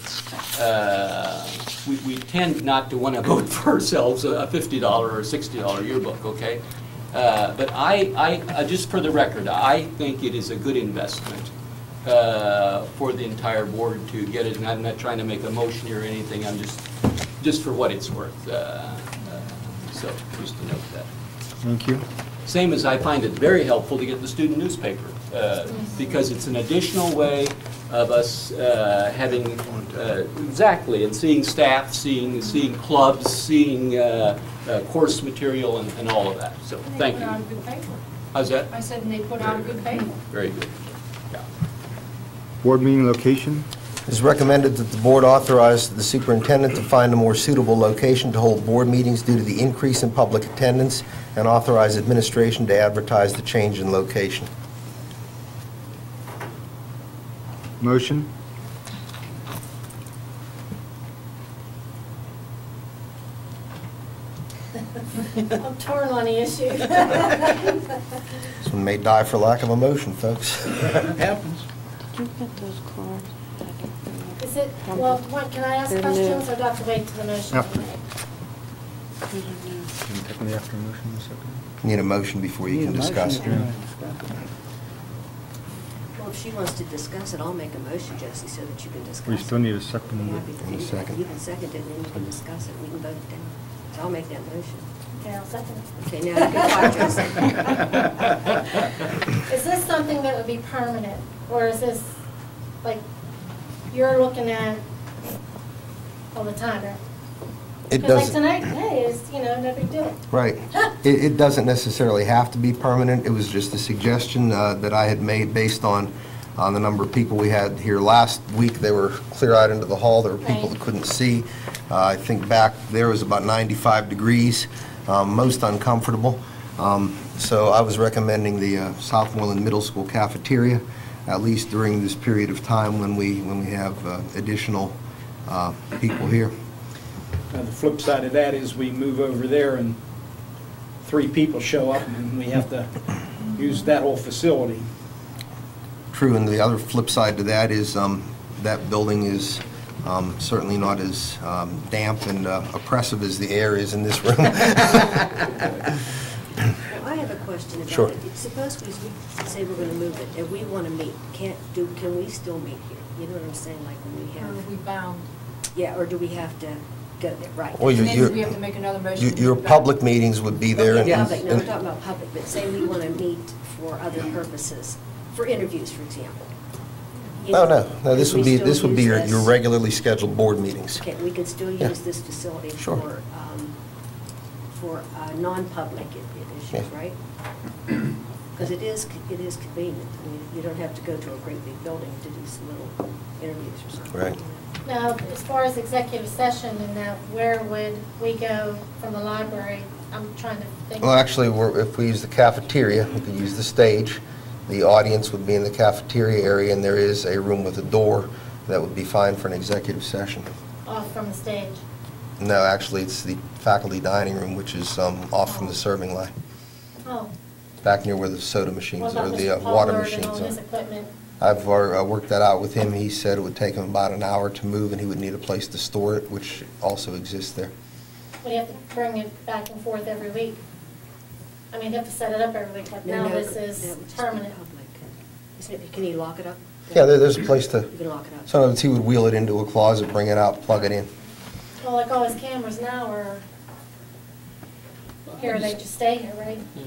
We tend not to want to vote for ourselves a $50 or $60 yearbook, okay? But I just for the record, I think it is a good investment for the entire board to get it. And I'm not trying to make a motion here or anything. I'm just for what it's worth. So just to note that. Thank you. Same as I find it very helpful to get the student newspaper because it's an additional way of us having exactly and seeing staff, seeing clubs, seeing course material and all of that. So thank you. They put on good paper. How's that? I said, and they put on good paper. Very good. Yeah. Board meeting location? It is recommended that the board authorize the superintendent to find a more suitable location to hold board meetings due to the increase in public attendance and authorize administration to advertise the change in location. Motion? I'm torn on the issue. This one may die for lack of a motion, folks. Happens. Did you get those cards? Is it, well, what, can I ask They're questions new. or do I have to wait till the motion? Yep. Okay. After motion in a second. Need a motion before you can discuss it. Well, if she wants to discuss it, I'll make a motion, Jesse, so that you can discuss it. We still need a second. I'm happy to In a do that. second. You can second it, and then you can discuss it, we can vote it down. So I'll make that motion. Okay, I'll second it. Okay, now you can watch us. Is this something that would be permanent, or is this, like, you're looking at all the time, right? It Because like doesn't. tonight, hey, it's, no big deal. Right. It doesn't necessarily have to be permanent. It was just a suggestion that I had made based on the number of people we had here last week. They were clear out into the hall. There were people that couldn't see. I think back there was about 95 degrees, most uncomfortable. So I was recommending the Southmoreland Middle School cafeteria, at least during this period of time when we have additional people here. The flip side of that is we move over there and 3 people show up and we have to use that whole facility. True, and the other flip side to that is that building is certainly not as damp and oppressive as the air is in this room. Well, I have a question about Sure. it. Suppose we say we're going to move it, and we want to meet, can we still meet here? You know what I'm saying, like when we Or have... are we bound? Yeah, or do we have to go there, right? Well, And then we have to make another motion. your public meetings would be there. Okay, and- public, no, we're talking about public, but say we want to meet for other purposes, for interviews, for example. No, this would be Can we still use your this? regularly scheduled board meetings. Okay, we can still Yeah. use this facility Sure. for non-public issues, Yeah. right? Because it is convenient. I mean, you don't have to go to a great big building to do some little interviews or something. Right. Now, as far as executive session and that, where would we go from the library? I'm trying to think. Well, actually, if we use the cafeteria, we could use the stage. The audience would be in the cafeteria area, and there is a room with a door that would be fine for an executive session. Off from the stage. No, actually, it's the faculty dining room, which is off from the serving line, Oh. back near where the soda machines What or about the Mr. water Pollard and machines all his are. equipment? I've worked that out with him. He said it would take him about an hour to move, and he would need a place to store it, which also exists there. Would you have to bring it back and forth every week? I mean, you have to set it up every week, but now this is that would just be permanent. public. Isn't it, can you lock it up? Yeah, there's a place to, You can lock it up. sometimes he would wheel it into a closet, bring it out, plug it in. Well, like all his cameras now are here, they just stay here, right? Yeah.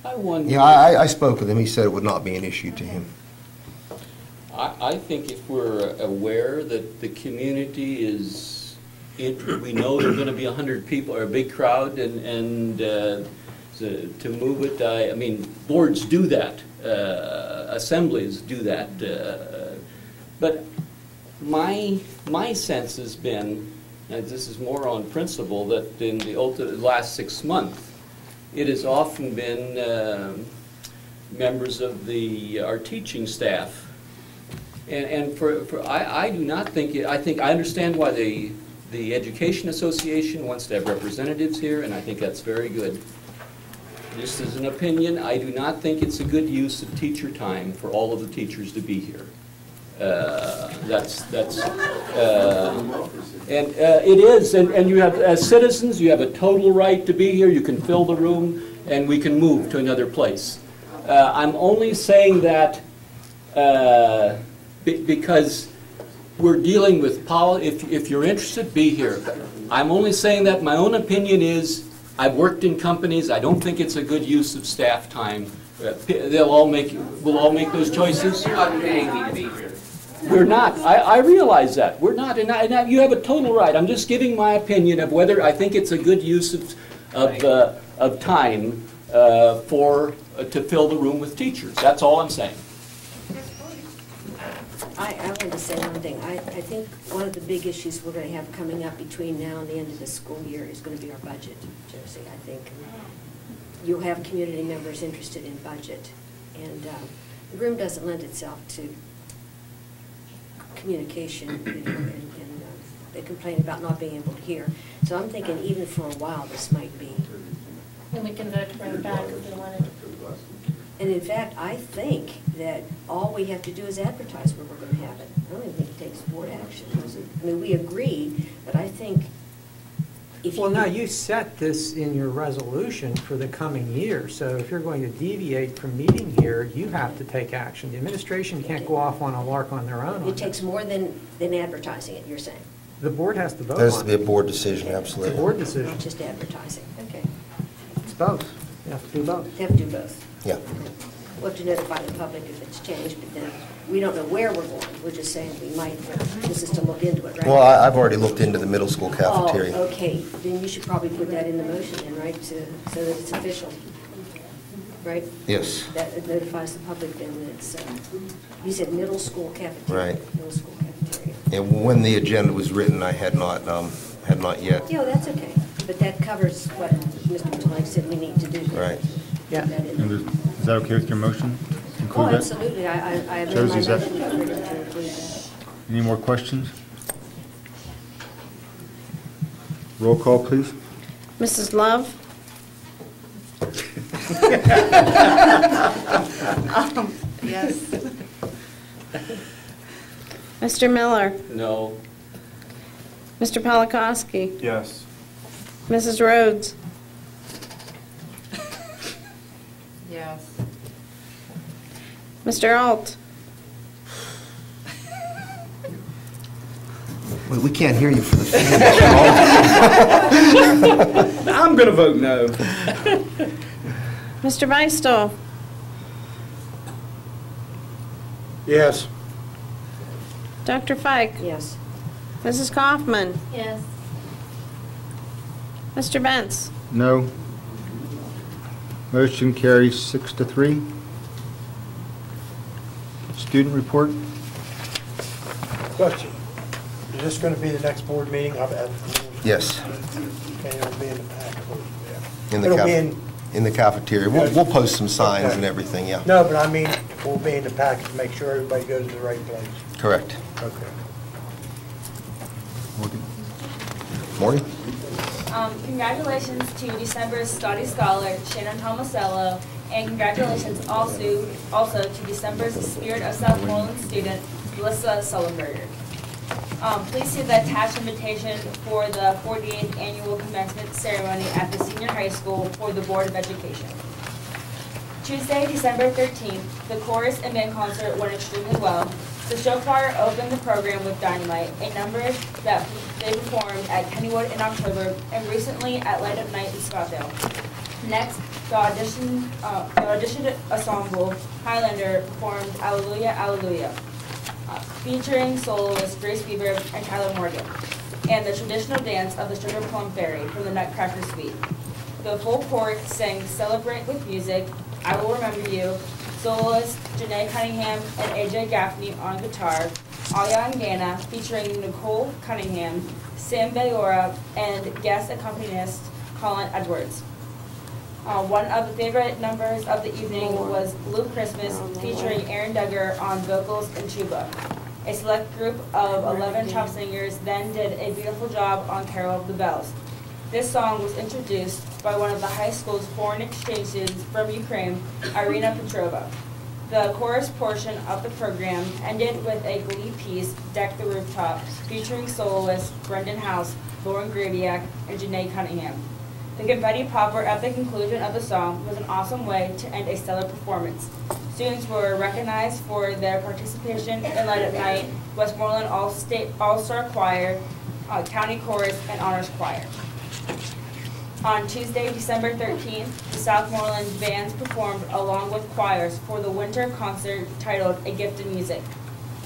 I wonder. Yeah, I spoke with him. He said it would not be an issue to him. I think if we're aware that the community is, we know there are going to be 100 people, or a big crowd, and to move it, I mean, boards do that, assemblies do that, but my sense has been, and this is more on principle, that in the last 6 months, it has often been members of our teaching staff. And I do not think, I understand why The Education Association wants to have representatives here, and I think that's very good. Just as an opinion, I do not think it's a good use of teacher time for all of the teachers to be here. It is, and you have, as citizens, you have a total right to be here. You can fill the room, and we can move to another place. I'm only saying that because we're dealing with if you're interested, be here. I'm only saying that my own opinion is, I've worked in companies, I don't think it's a good use of staff time. We'll all make those choices. You're not paying me to be here. We're not. I realize that. We're not. And you have a total right. I'm just giving my opinion of whether I think it's a good use of time to fill the room with teachers. That's all I'm saying. I wanted to say one thing. I think one of the big issues we're going to have coming up between now and the end of the school year is going to be our budget, Josie. I think you'll have community members interested in budget, and the room doesn't lend itself to communication, and they complain about not being able to hear. So I'm thinking even for a while this might be. And we can vote to bring it back if we wanted. And in fact, I think that all we have to do is advertise where we're going to have it. I don't even think it takes board action, does it? I mean, we agreed, but I think if Well, now you set this in your resolution for the coming year, so if you're going to deviate from meeting here, you have to take action. The administration can't go off on a lark on their own. it takes more than advertising it, you're saying. The board has to vote on it. There has to be a board decision, absolutely. It's a board decision. Not just advertising, okay. It's both. You have to do both. You have to do both. Yeah. We'll have to notify the public if it's changed, but then we don't know where we're going. We're just saying we might, this is to look into it, right? Well, I've already looked into the middle school cafeteria. Oh, okay. Then you should probably put that in the motion then, right, so that it's official, right? Yes. That notifies the public then that it's, you said middle school cafeteria. Right. Middle school cafeteria. And when the agenda was written, I had not yet. Yeah, that's okay. But that covers what Mr. Matulak said we need to do. Right. Yeah. Is that okay with your motion? Oh, Include that? absolutely. I amend my Josie, is that- motion to include that. Any more questions? Roll call, please. Mrs. Love? Yes. Mr. Miller? No. Mr. Polakowski? Yes. Mrs. Rhodes? Yes. Mr. Alt? We can't hear you for the fans. I'm going to vote no. Mr. Beistel? Yes. Dr. Fike? Yes. Mrs. Kaufman? Yes. Mr. Benz? No. Motion carries 6-3. Student report? Question. Is this going to be the next board meeting? Yes. Okay, it'll be in the packet. In It'll the be in, cafeteria. We'll post some signs and everything, yeah. no, but I mean, we'll be in the packet to make sure everybody goes to the right place. Correct. Okay. Morgan? Congratulations to December's Scotty Scholar, Shannon Tomasello, and congratulations also to December's Spirit of Southmoreland student, Melissa Sullenberger. Please see the attached invitation for the 48th annual commencement ceremony at the senior high school for the Board of Education. Tuesday, December 13th, the chorus and band concert went extremely well. The show choir opened the program with Dynamite, a number that they performed at Kennywood in October and recently at Light of Night in Scottsdale. Next, the auditioned ensemble, Highlander, performed Alleluia, Alleluia, featuring soloists Grace Bieber and Tyler Morgan, and the traditional dance of the Sugar Plum Fairy from the Nutcracker Suite. The full chorus sang Celebrate with Music, I Will Remember You, soloists Janae Cunningham and AJ Gaffney on guitar, Alia and Gana featuring Nicole Cunningham, Sam Bayora, and guest accompanist Colin Edwards. One of the favorite numbers of the evening was Blue Christmas featuring Aaron Duggar on vocals and tuba. A select group of 11 top singers then did a beautiful job on Carol of the Bells. This song was introduced by one of the high school's foreign exchange students from Ukraine, Irina Petrova. The chorus portion of the program ended with a glee piece, Deck the Rooftop, featuring soloists Brendan House, Lauren Graviak, and Janae Cunningham. The confetti popper at the conclusion of the song was an awesome way to end a stellar performance. Students were recognized for their participation in Light at Night, Westmoreland All-Star Choir, County Chorus, and Honors Choir. On Tuesday, December 13th, the Southmoreland bands performed along with choirs for the winter concert titled A Gift of Music.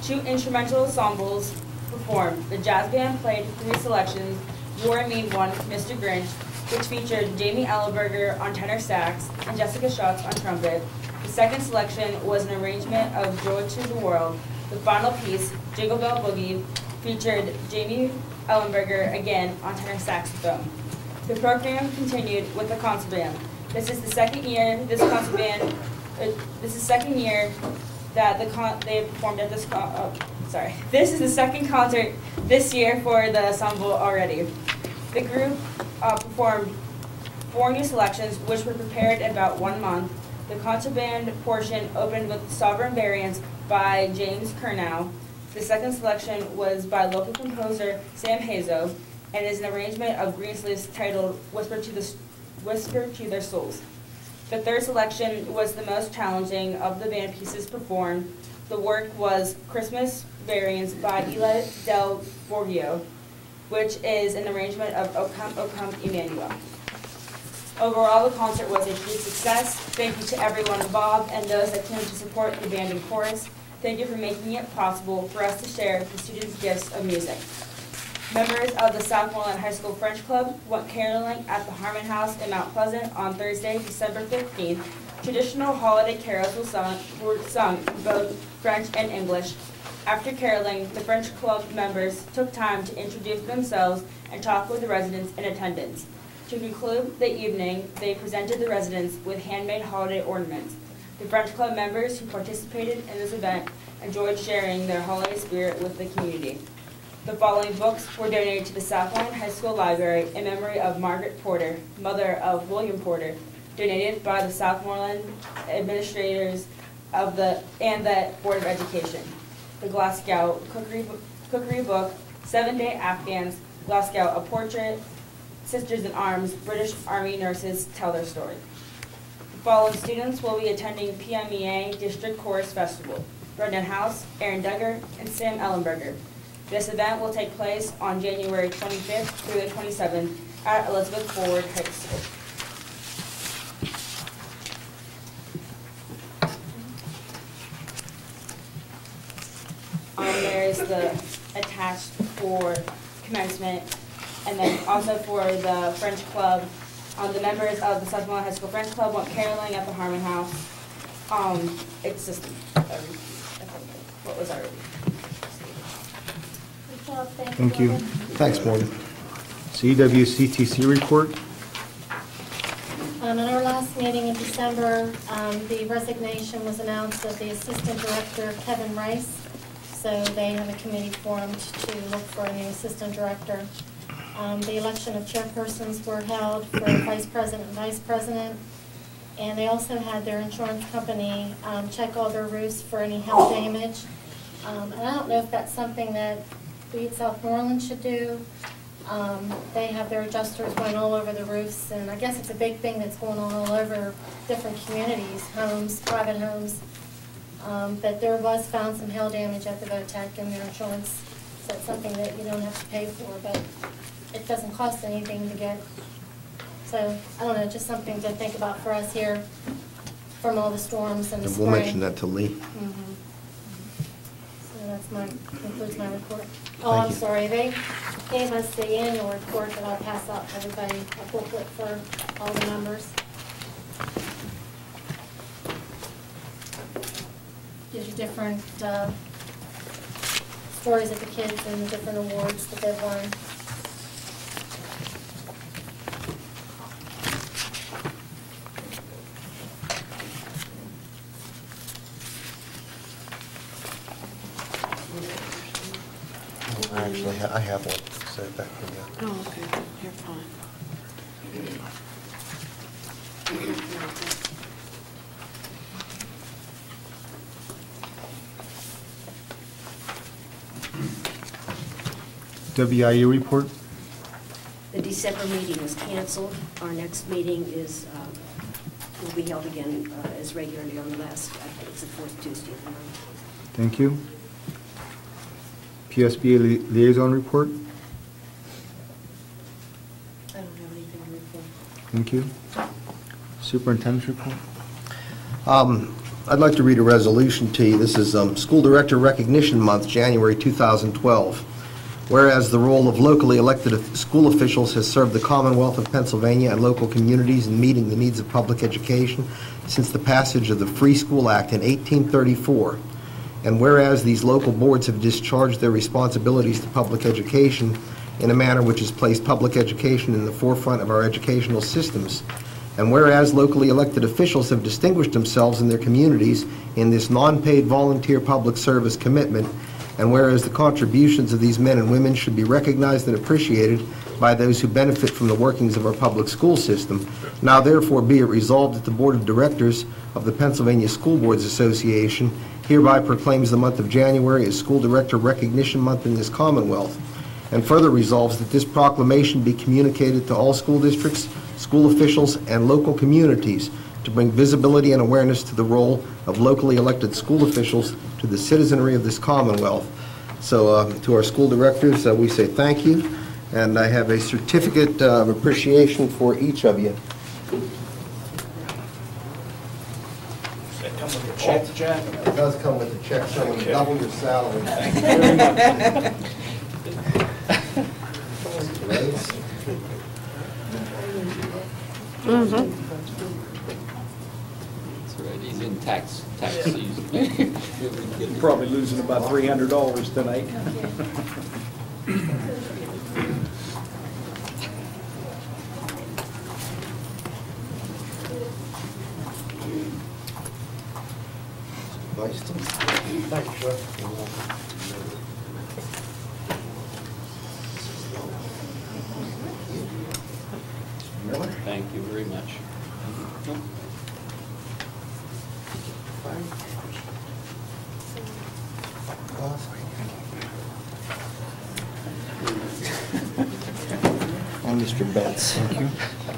2 instrumental ensembles performed. The jazz band played 3 selections, You Are a Mean One, Mr. Grinch, which featured Jamie Ellenberger on tenor sax and Jessica Schatz on trumpet. The second selection was an arrangement of Joy to the World. The final piece, Jingle Bell Boogie, featured Jamie Ellenberger again on tenor saxophone. The program continued with the concert band. This is the second year that they performed at this. This is the second concert this year for the ensemble already. The group performed 4 new selections, which were prepared in about 1 month. The concert band portion opened with Sovereign Variants by James Kernow. The second selection was by local composer Sam Hazo, and is an arrangement of Greensleeves titled Whisper to Their Souls. The third selection was the most challenging of the band pieces performed. The work was Christmas Variants by Ela Del Borgio, which is an arrangement of O Come, O Come, Emmanuel. Overall, the concert was a huge success. Thank you to everyone involved and those that came to support the band and chorus. Thank you for making it possible for us to share the students' gifts of music. Members of the Southmoreland High School French Club went caroling at the Harmon House in Mount Pleasant on Thursday, December 15th. Traditional holiday carols were sung in both French and English. After caroling, the French Club members took time to introduce themselves and talk with the residents in attendance. To conclude the evening, they presented the residents with handmade holiday ornaments. The French Club members who participated in this event enjoyed sharing their holiday spirit with the community. The following books were donated to the Southmoreland High School Library in memory of Margaret Porter, mother of William Porter, donated by the Southmoreland administrators and the Board of Education. The Glasgow Cookery Book, 7-Day Afghans, Glasgow, A Portrait, Sisters in Arms, British Army Nurses Tell Their Story. The following students will be attending PMEA District Chorus Festival: Brendan House, Aaron Duggar, and Sam Ellenberger. This event will take place on January 25th through the 27th at Elizabeth Forward High School. There's the attached for commencement, and then also for the French Club. The members of the Southmoreland High School French Club went caroling at the Harmon House. It's just what was already. Thank you. Thanks, Morgan. CWCTC report. In our last meeting in December, the resignation was announced of the Assistant Director, Kevin Rice. So they have a committee formed to look for a new Assistant Director. The election of chairpersons were held for Vice President and Vice President. And they also had their insurance company check all their roofs for any hail damage. And I don't know if that's something that we at Southmoreland should do. They have their adjusters going all over the roofs, and I guess it's a big thing that's going on all over different communities, homes, private homes. But there was found some hail damage at the VOTEC and their insurance, so it's something that you don't have to pay for, but it doesn't cost anything to get. So, I don't know, just something to think about for us here from all the storms and the spring. We'll mention that to Lee. Mm-hmm. So that's concludes my report. Oh, Thank I'm you. sorry, they gave us the annual report that I'll pass out to everybody, a booklet for all the numbers. Gives you different stories of the kids and the different awards that they've won. I have one, so that can go. Oh, okay, you're fine. WIU report? The December meeting was canceled. Our next meeting will be held again as regularly on the last, I think it's the fourth Tuesday of the month. Thank you. PSBA liaison report? I don't have anything to report. Thank you. Superintendent's report? I'd like to read a resolution to you. This is School Director Recognition Month, January 2012. Whereas the role of locally elected school officials has served the Commonwealth of Pennsylvania and local communities in meeting the needs of public education since the passage of the Free School Act in 1834. And whereas these local boards have discharged their responsibilities to public education in a manner which has placed public education in the forefront of our educational systems, and whereas locally elected officials have distinguished themselves in their communities in this non-paid volunteer public service commitment, and whereas the contributions of these men and women should be recognized and appreciated by those who benefit from the workings of our public school system, now therefore be it resolved that the Board of Directors of the Pennsylvania School Boards Association hereby proclaims the month of January as School Director Recognition Month in this Commonwealth, and further resolves that this proclamation be communicated to all school districts, school officials, and local communities to bring visibility and awareness to the role of locally elected school officials to the citizenry of this Commonwealth. So to our school directors, we say thank you, and I have a certificate of appreciation for each of you. Does that come with a check, Jack? It does come with a check showing double your salary. Thank you very much. Mm-hmm. That's right, he's in tax season. You're probably losing about $300 tonight. Thank you, sir. Thank you very much. And Mr. Betts. Thank you.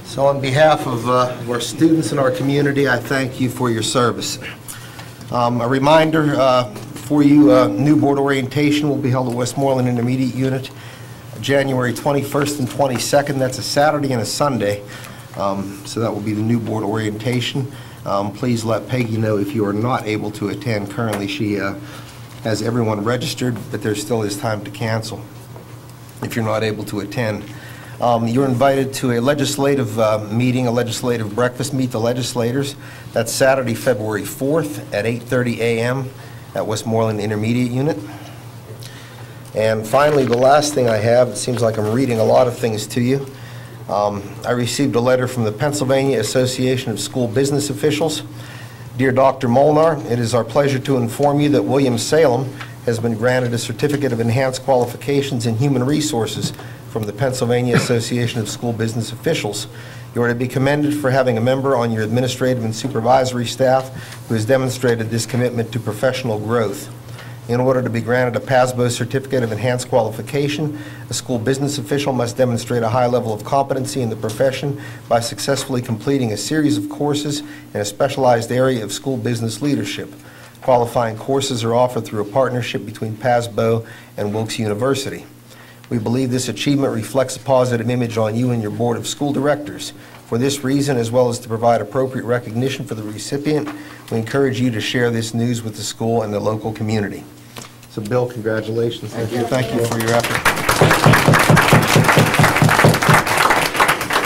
So on behalf of our students and our community, I thank you for your service. A reminder for you, new board orientation will be held at Westmoreland Intermediate Unit January 21st and 22nd. That's a Saturday and a Sunday. So that will be the new board orientation. Please let Peggy know if you are not able to attend. Currently, she has everyone registered, but there still is time to cancel if you're not able to attend. You're invited to a legislative meeting, a legislative breakfast, Meet the Legislators. That's Saturday, February 4th at 8:30 a.m. at Westmoreland Intermediate Unit. And finally, the last thing I have, it seems like I'm reading a lot of things to you. I received a letter from the Pennsylvania Association of School Business Officials. Dear Dr. Molnar, it is our pleasure to inform you that William Salem has been granted a Certificate of Enhanced Qualifications in Human Resources from the Pennsylvania Association of School Business Officials. You are to be commended for having a member on your administrative and supervisory staff who has demonstrated this commitment to professional growth. In order to be granted a PASBO Certificate of Enhanced Qualification, a school business official must demonstrate a high level of competency in the profession by successfully completing a series of courses in a specialized area of school business leadership. Qualifying courses are offered through a partnership between PASBO and Wilkes University. We believe this achievement reflects a positive image on you and your board of school directors. For this reason, as well as to provide appropriate recognition for the recipient, we encourage you to share this news with the school and the local community. So, Bill, congratulations. Thank you. Thank you for your effort.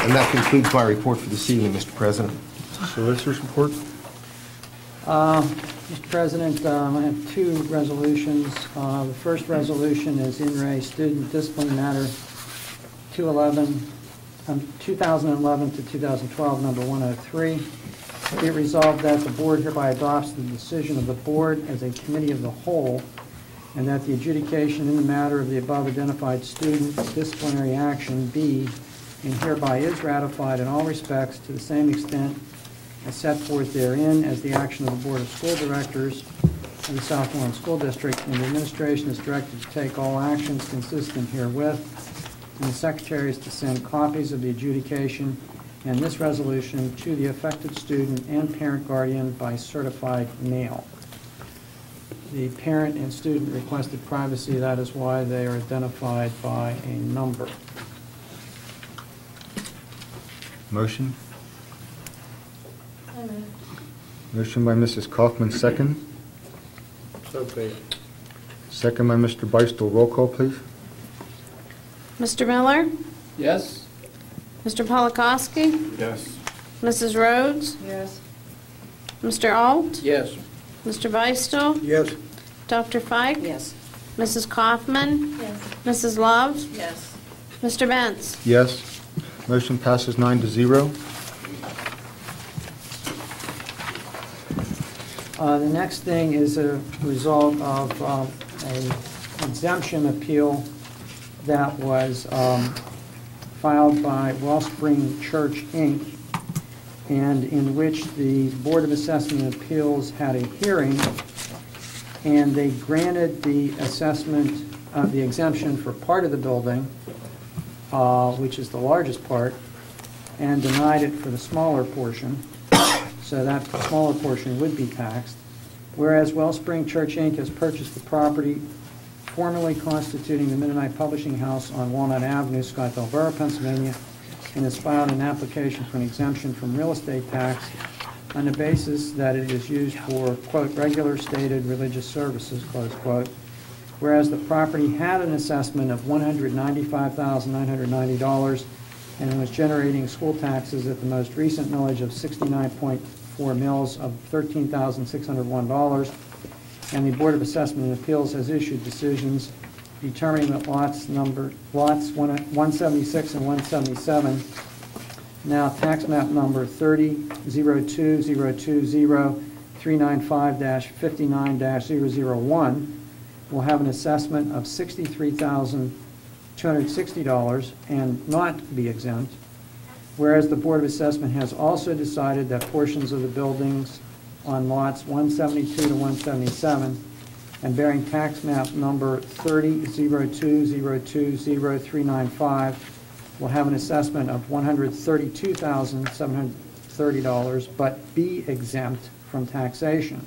And that concludes my report for this evening, Mr. President. Solicitor's report? Mr. President, I have two resolutions. The first resolution is in re Student Discipline Matter 2011 to 2012, number 103. Be it resolved that the board hereby adopts the decision of the board as a committee of the whole and that the adjudication in the matter of the above identified student disciplinary action be and hereby is ratified in all respects to the same extent as set forth therein as the action of the Board of School Directors of the Southmoreland School District, and the administration is directed to take all actions consistent herewith, and the Secretary is to send copies of the adjudication and this resolution to the affected student and parent guardian by certified mail. The parent and student requested privacy. That is why they are identified by a number. Motion? I moved. Motion by Mrs. Kaufman, second. So paid. Second by Mr. Beistel. Roll call, please. Mr. Miller? Yes? Mr. Polakowski? Yes. Mrs. Rhodes? Yes. Mr. Alt? Yes. Mr. Beistel? Yes. Dr. Fike? Yes. Mrs. Kaufman? Yes. Mrs. Love? Yes. Mr. Benz? Yes. Motion passes 9-0. The next thing is a result of an exemption appeal that was filed by Wellspring Church, Inc., and in which the Board of Assessment and Appeals had a hearing, and they granted the assessment of the exemption for part of the building, which is the largest part, and denied it for the smaller portion, so that smaller portion would be taxed. Whereas Wellspring Church, Inc. has purchased the property formerly constituting the Mennonite Publishing House on Walnut Avenue, Scottsdale Borough, Pennsylvania, and has filed an application for an exemption from real estate tax on the basis that it is used for, quote, regular stated religious services, close quote. Whereas the property had an assessment of $195,990 and was generating school taxes at the most recent millage of 69.4 mils of $13,601, and the Board of Assessment and Appeals has issued decisions determining that lots 176 and 177, now tax map number 30-02-020-395-59-001, will have an assessment of $63,260 and not be exempt, whereas the Board of Assessment has also decided that portions of the buildings on lots 172 to 177 and bearing tax map number 30-02-020-395 will have an assessment of $132,730 but be exempt from taxation.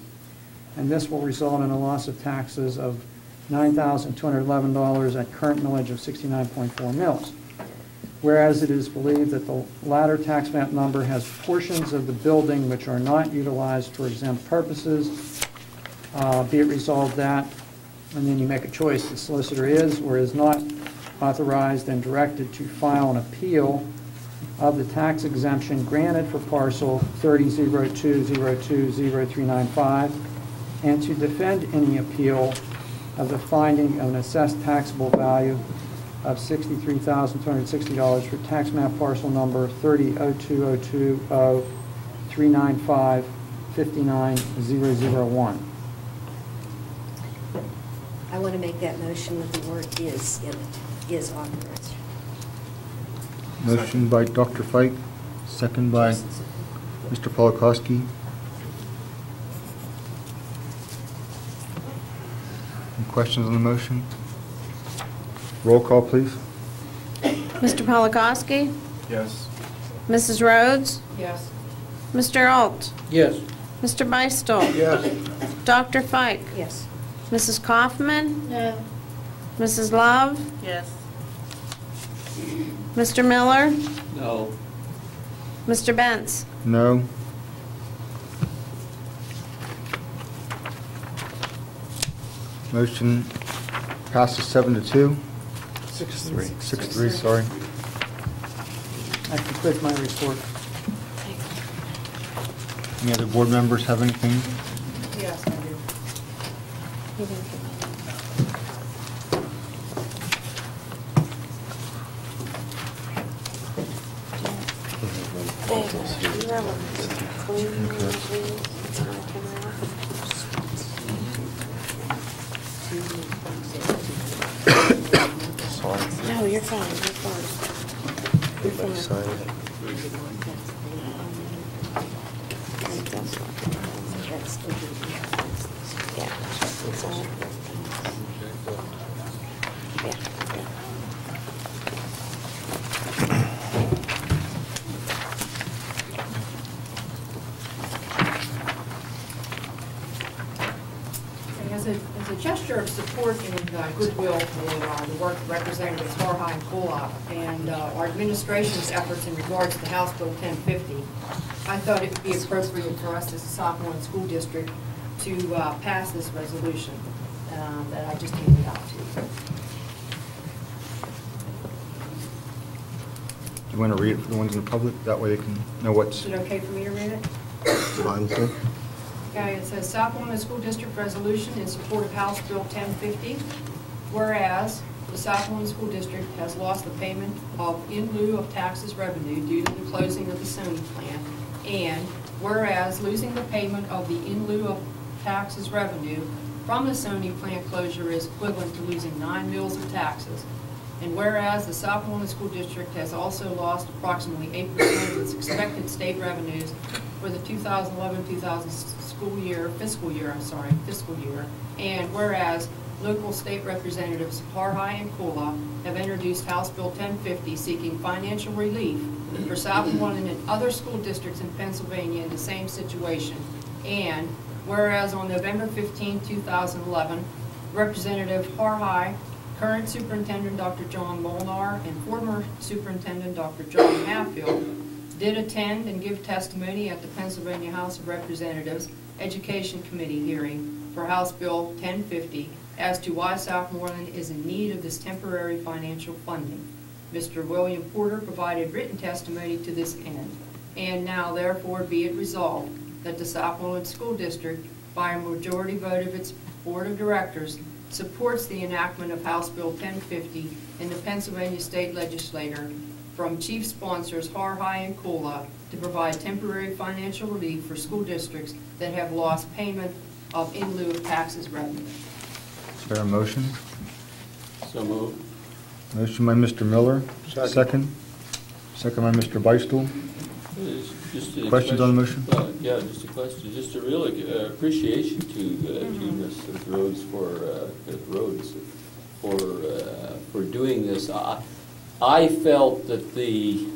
And this will result in a loss of taxes of $9,211 at current millage of 69.4 mils. Whereas it is believed that the latter tax map number has portions of the building which are not utilized for exempt purposes, be it resolved that, and then you make a choice, the solicitor is or is not authorized and directed to file an appeal of the tax exemption granted for parcel 30-02-020-395 and to defend any appeal of the finding of an assessed taxable value of $63,260 for tax map parcel number 30-02-020-395-59-001. I want to make that motion with the word "is" in it, is authorized. Motion by Dr. Fike, second by Mr. Polakowski. Any questions on the motion? Roll call, please. Mr. Polakowski? Yes. Mrs. Rhodes? Yes. Mr. Alt? Yes. Mr. Beistel? Yes. Dr. Fike? Yes. Mrs. Kaufman? No. Mrs. Love? Yes. Mr. Miller? No. Mr. Benz? No. Motion passes 7-2. 6-3. 6-3, sorry. That concludes my report. Any other board members have anything? Yes, I do. you're fine, you're fine. You're Everybody fine. sign it. Yeah, that's all. Yeah, yeah. As a gesture of support and goodwill for the work of Representatives Harhide and Kulop and our administration's efforts in regards to House Bill 1050, I thought it would be appropriate for us as a Southmoreland School District to pass this resolution that I just handed out to you. Do you want to read it for the ones in the public? That way they can know what's... Is it okay for me to read it? Fine, too. Okay, it says Southmoreland School District Resolution in support of House Bill 1050. Whereas the Southmoreland School District has lost the payment of in lieu of taxes revenue due to the closing of the Sony plant. And whereas losing the payment of the in lieu of taxes revenue from the Sony plant closure is equivalent to losing 9 mills of taxes. And whereas the Southmoreland School District has also lost approximately 8% of its expected state revenues for the 2011-2000 fiscal year, and whereas local state representatives Harhide and Kula have introduced House Bill 1050 seeking financial relief for Southmoreland and other school districts in Pennsylvania in the same situation, and whereas on November 15, 2011, Representative Harhide, current Superintendent Dr. John Molnar, and former Superintendent Dr. John Hatfield did attend and give testimony at the Pennsylvania House of Representatives Education Committee hearing for House Bill 1050 as to why Southmoreland is in need of this temporary financial funding. Mr. William Porter provided written testimony to this end. And now therefore be it resolved that the Southmoreland School District, by a majority vote of its Board of Directors, supports the enactment of House Bill 1050 in the Pennsylvania State Legislature from chief sponsors Harhide and Kula to provide temporary financial relief for school districts that have lost payment of in lieu of taxes revenue. Is there a motion? So moved. Motion by Mr. Miller. Second. Second by Mr. Beistel. Just a Questions on the motion? Yeah, just a question. Just a real appreciation to Ms. Rhodes for doing this. I felt that the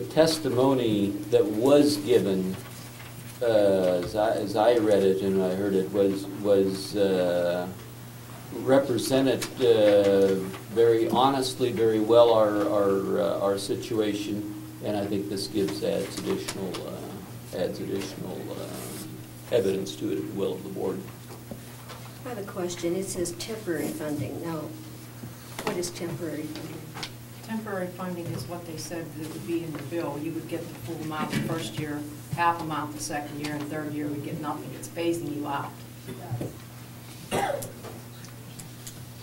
testimony that was given, as I read it and I heard it, was represented very honestly, very well our situation, and I think this adds additional evidence to it, if you will, of the board. I have a question. It says temporary funding. Now, what is temporary funding? Temporary funding is what they said that would be in the bill. You would get the full amount the first year, half amount the second year, and third year would get nothing. It's phasing you out.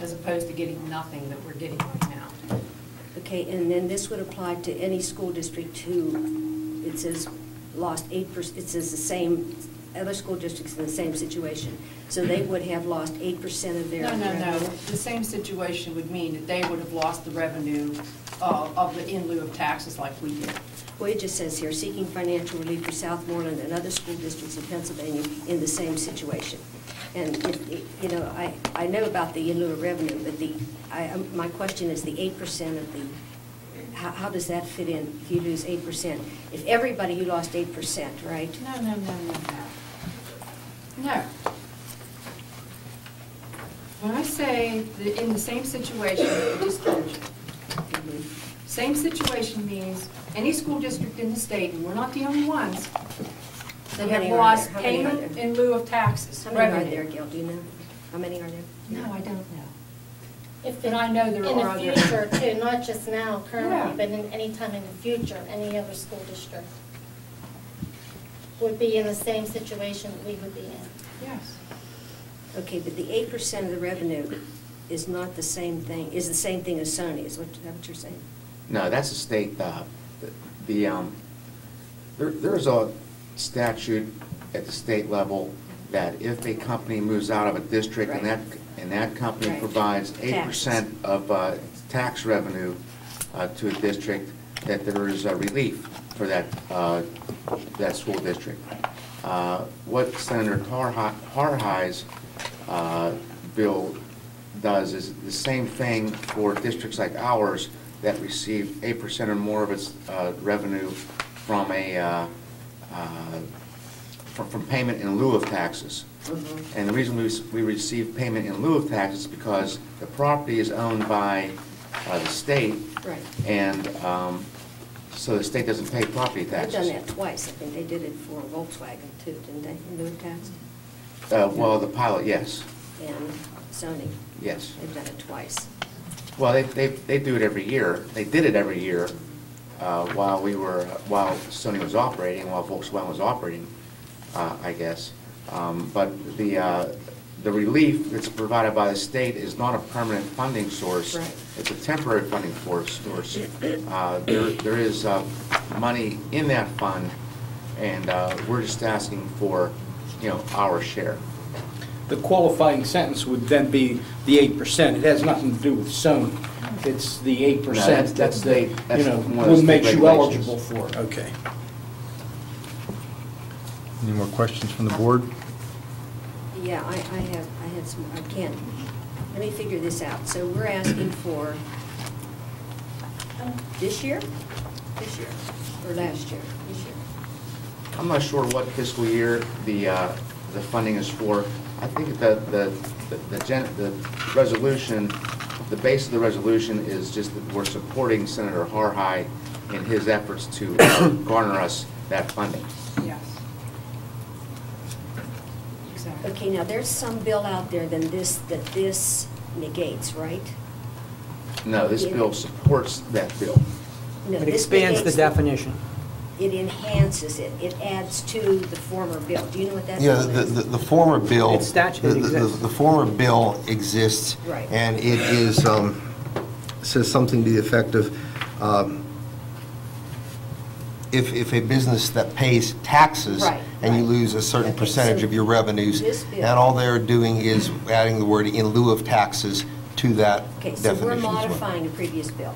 As opposed to getting nothing that we're getting right now. Okay, and then this would apply to any school district who, it says, lost 8%, it says the same, other school districts in the same situation. So they would have lost 8% of their revenue. No. The same situation would mean that they would have lost the revenue of the in lieu of taxes like we did. Well, it just says here, seeking financial relief for Southmoreland and other school districts in Pennsylvania in the same situation. And, you know, I know about the in lieu of revenue, but my question is the 8% of the, how does that fit in if you lose 8%? If everybody, you lost 8%, right? No. No. When I say that in the same situation, I just told you. Same situation means any school district in the state, and we're not the only ones, that have lost payment in lieu of taxes. How many are there, Gil? Do you know? How many are there? No, I don't know. And I know there are in the future too, not just now currently, Yeah. but in any time in the future, any other school district would be in the same situation that we would be in. Yes. Okay, but the 8% of the revenue is not the same thing, is the same thing as Sony, is that what you're saying? No, that's a state, there's a statute at the state level that if a company moves out of a district and and that company Right. provides 8% Taxes. of tax revenue to a district, that there is a relief for that school district. What Senator Harhigh's bill does is the same thing for districts like ours that receive 8% or more of its revenue from from payment in lieu of taxes. And the reason we receive payment in lieu of taxes is because the property is owned by the state, Right. and so the state doesn't pay property They've taxes. done that twice. I think they did it for Volkswagen too, didn't they, in lieu of tax? Well, the pilot, yes, And Sony. yes. They've done it twice. Well, they do it every year. They did it every year while Sony was operating, while Volkswagen was operating, I guess. But the relief that's provided by the state is not a permanent funding source. Right. It's a temporary funding source. There is money in that fund, and we're just asking for, our share. The qualifying sentence would then be the 8%. It has nothing to do with Sony. It's the 8% No, that's that's state- that's one of the what state makes you regulations. eligible for it. Okay. Any more questions from the board? Yeah, I had some, I can't, let me figure this out. So we're asking for this year? This year, or last year? This year. I'm not sure what fiscal year the funding is for. I think the resolution, the base of the resolution is just that we're supporting Senator Harhigh in his efforts to garner us that funding. Yes. Exactly. Okay, now there's some bill out there that this negates, right? No, this bill supports that bill. No, It this expands the negates definition. It enhances it. It adds to the former bill. Do you know what that Yeah, bill is? the former bill. It's statute, it exists. The former bill exists. Right. And it is, says something to the effect of, if a business that pays taxes Right, and you right. lose a certain Okay, percentage so of your revenues, this bill- and all they're doing is adding the word "in lieu of taxes" to that Okay, so we're definition as well. modifying a previous bill.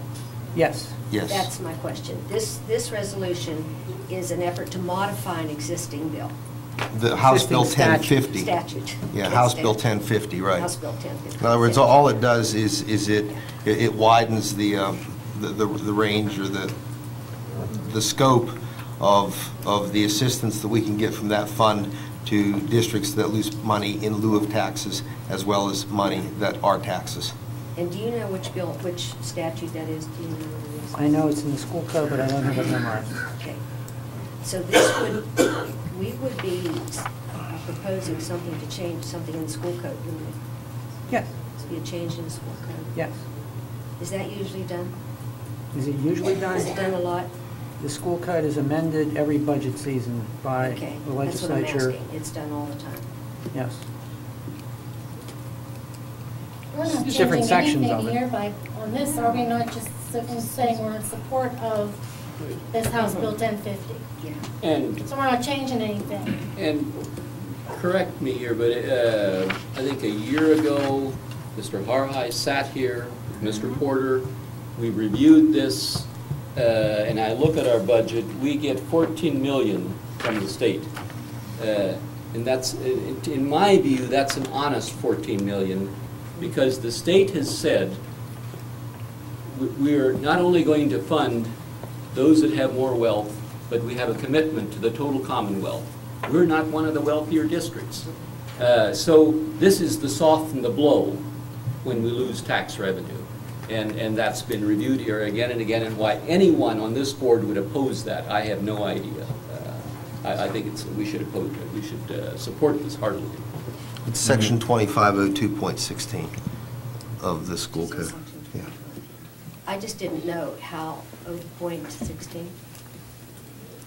Yes. Yes. That's my question. This resolution is an effort to modify an existing bill. The House Bill Existing statute. 1050. Statute. Yeah, Okay, House Bill statute. 1050, right. House Bill 1050. In other words, all it does is it widens the range or the scope of the assistance that we can get from that fund to districts that lose money in lieu of taxes, as well as money that are taxes. And do you know which statute that is? Do you know what it is? I know it's in the school code, but I don't have it memorized. Okay. So this we would be proposing something to change something in the school code, wouldn't we? Yes, To be a change in the school code. yes. Is that usually done? Is it usually done? Is it done a lot? The school code is amended every budget season by Okay, the that's what I'm legislature. asking. It's done all the time. Yes. We're not Different changing sections of anything it. here on this, are we not just saying we're in support of this House Bill 1050? Yeah. And So we're not changing anything. And correct me here, but I think a year ago, Mr. Harhigh sat here, Mr. Porter, we reviewed this, and I look at our budget, we get 14 million from the state. And that's, in my view, that's an honest 14 million, because the state has said, we're not only going to fund those that have more wealth, but we have a commitment to the total Commonwealth. We're not one of the wealthier districts. So this is the soften the blow when we lose tax revenue. And that's been reviewed here again and again, and why anyone on this board would oppose that, I have no idea. I think we should oppose it. We should support this heartily. It's section 2502.16 of the school code. Yeah. I just didn't know how, 0.16?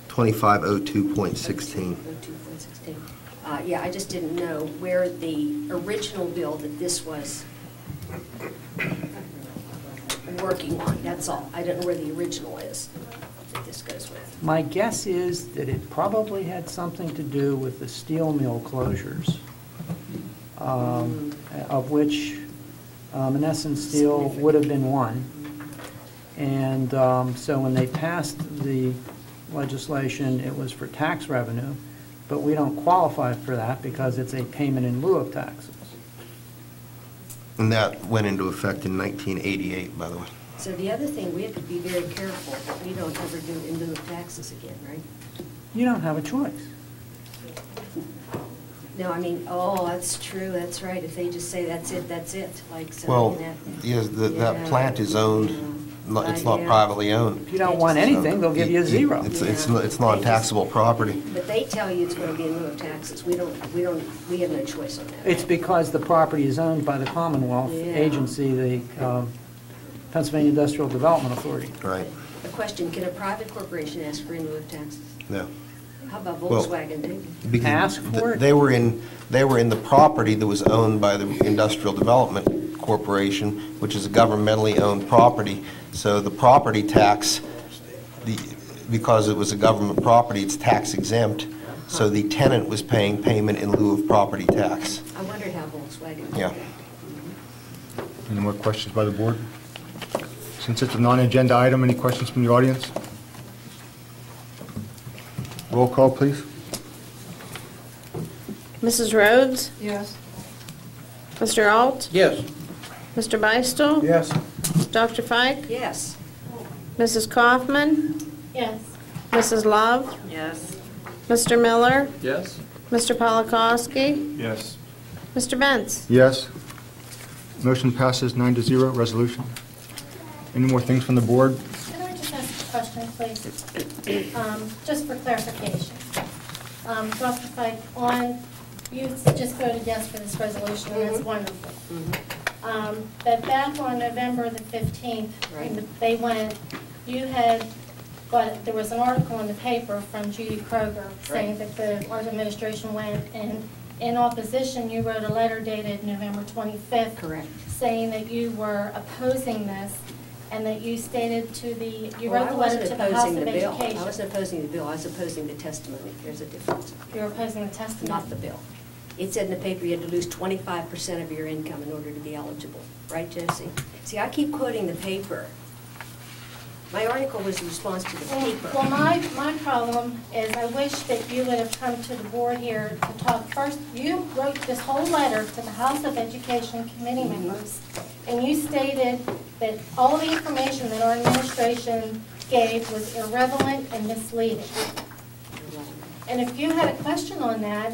2502.16. 02.16. Yeah, I just didn't know where the original bill that this was working on, that's all. I don't know where the original is that this goes with. My guess is that it probably had something to do with the steel mill closures. of which Menneson Steel would have been one. And so when they passed the legislation, it was for tax revenue, but we don't qualify for that because it's a payment in lieu of taxes. And that went into effect in 1988, by the way. So the other thing, we have to be very careful that we don't ever do in lieu of taxes again, right? You don't have a choice. No, I mean, oh, that's true, that's right. If they just say that's it, like so. Well, that- yes, that Yeah. plant is owned, it's not Yeah. privately owned. If you don't want anything, they'll give you a zero. It's non-taxable property. But they tell you it's going to be in lieu of taxes. We have no choice on that. It's because the property is owned by the Commonwealth Yeah. agency, the Pennsylvania Industrial Development Authority. Right. The question, can a private corporation ask for in lieu of taxes? No. How about Well, Volkswagen, David? Because Ask for it? They were in the property that was owned by the Industrial Development Corporation, which is a governmentally owned property. So the property tax, because it was a government property, it's tax exempt. So the tenant was paying payment in lieu of property tax. I wondered how Volkswagen did Yeah. that. Any more questions by the board? Since it's a non-agenda item, any questions from the audience? Roll call, please. Mrs. Rhodes? Yes. Mr. Alt? Yes. Mr. Beistel? Yes. Dr. Fike? Yes. Mrs. Kaufman? Yes. Mrs. Love? Yes. Mr. Miller? Yes? Mr. Polakowski? Yes. Mr. Benz? Yes. Motion passes 9-0, resolution. Any more things from the board? Can I just ask a question, please? Just for clarification. Dr. Fike, you just voted yes for this resolution, and that's wonderful. But back on November the 15th, when they went, there was an article in the paper from Judy Kroger saying that the art administration went, and in opposition, you wrote a letter dated November 25th. Correct. Saying that you were opposing this, and that you stated to you Well, wrote I the letter wasn't to the House opposing of the bill. Education. I wasn't opposing the bill, I was opposing the testimony. There's a difference. You were opposing the testimony. Not the bill. It said in the paper you had to lose 25% of your income in order to be eligible. Right, Josie? See, I keep quoting the paper. My article was a response to the paper. Well, my problem is I wish that you would have come to the board here to talk. First, you wrote this whole letter to the House of Education committee members, and you stated that all the information that our administration gave was irrelevant and misleading. And if you had a question on that,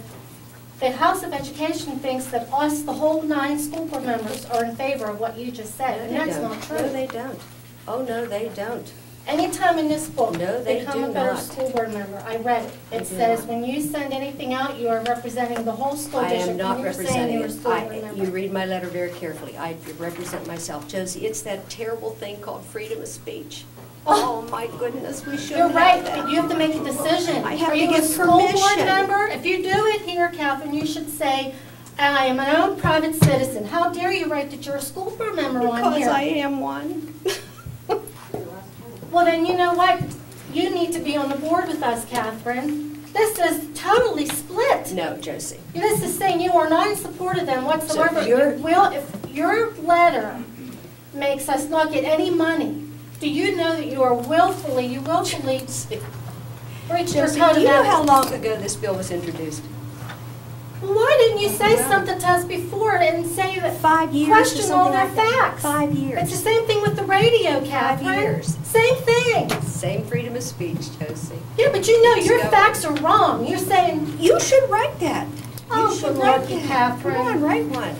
the House of Education thinks that us, the whole 9 school board members, are in favor of what you just said, and that's not true. No, they don't. Oh, no, they don't. Anytime in this book, No, they become do a better not. school board member. I read it. They It do says not. when you send anything out, you are representing the whole school I district. am not and you're saying representing you're a it. school board member. You read my letter very carefully. I represent myself. Josie, it's that terrible thing called freedom of speech. Oh, my goodness, we shouldn't You're have right, that. but you have to make a decision. I have Are to you get a school board permission. member? If you do it here, Catherine, you should say, I am an own private citizen. How dare you write that you're a school board member on here? Because I am one. Well, then, you know what? You need to be on the board with us, Catherine. This is totally split. No, Josie. This is saying you are not in support of them whatsoever. So you're- If your letter makes us not get any money, do you know that you willfully breached your Josie, code do of you know how ethics? long ago this bill was introduced? Well, why didn't you say something to us before and say that 5 years or question all something their like that? facts? 5 years. It's the same thing with the radio, 5 Catherine. years. Same thing. Same freedom of speech, Josie. Yeah, but you know Let's your go. facts are wrong. You're saying, You should write that. oh, You should for write lucky, that. Catherine. Come on, write one.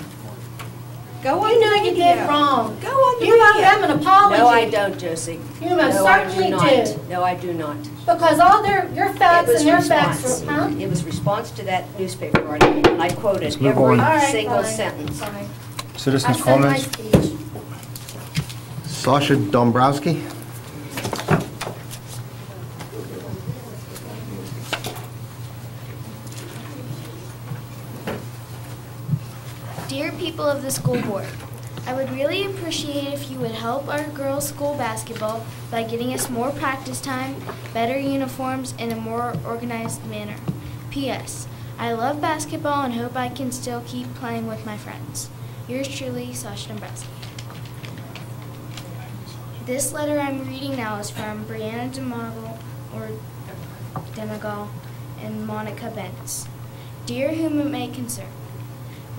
Go on You know the you radio. did wrong. Go on the You owe radio. them an apology. No, I don't, Josie. You most No, I certainly not. do. No, I do not. Because all your facts It was and their facts response. were, huh? It was response to that newspaper article, and I quoted Let's move every on. All right, single fine, sentence. fine. I Citizens' said my comments? speech. Sasha Dombrowski? Dear people of the school board, I would really appreciate if you would help our girls' school basketball by getting us more practice time, better uniforms, and a more organized manner. P.S. I love basketball and hope I can still keep playing with my friends. Yours truly, Sasha Dombrowski. This letter I'm reading now is from Brianna Demagal and Monica Bentz. Dear whom it may concern,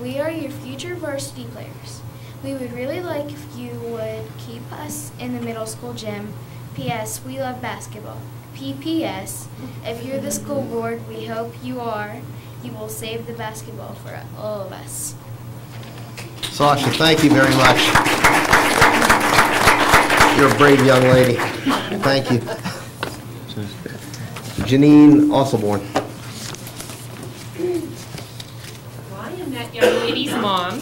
we are your future varsity players. We would really like if you would keep us in the middle school gym. P.S. We love basketball. P.P.S. If you're the school board, we hope you are. You will save the basketball for all of us. Sasha, thank you very much. You're a brave young lady. Thank you. Janine Osselborn. Well, I am that young lady's mom.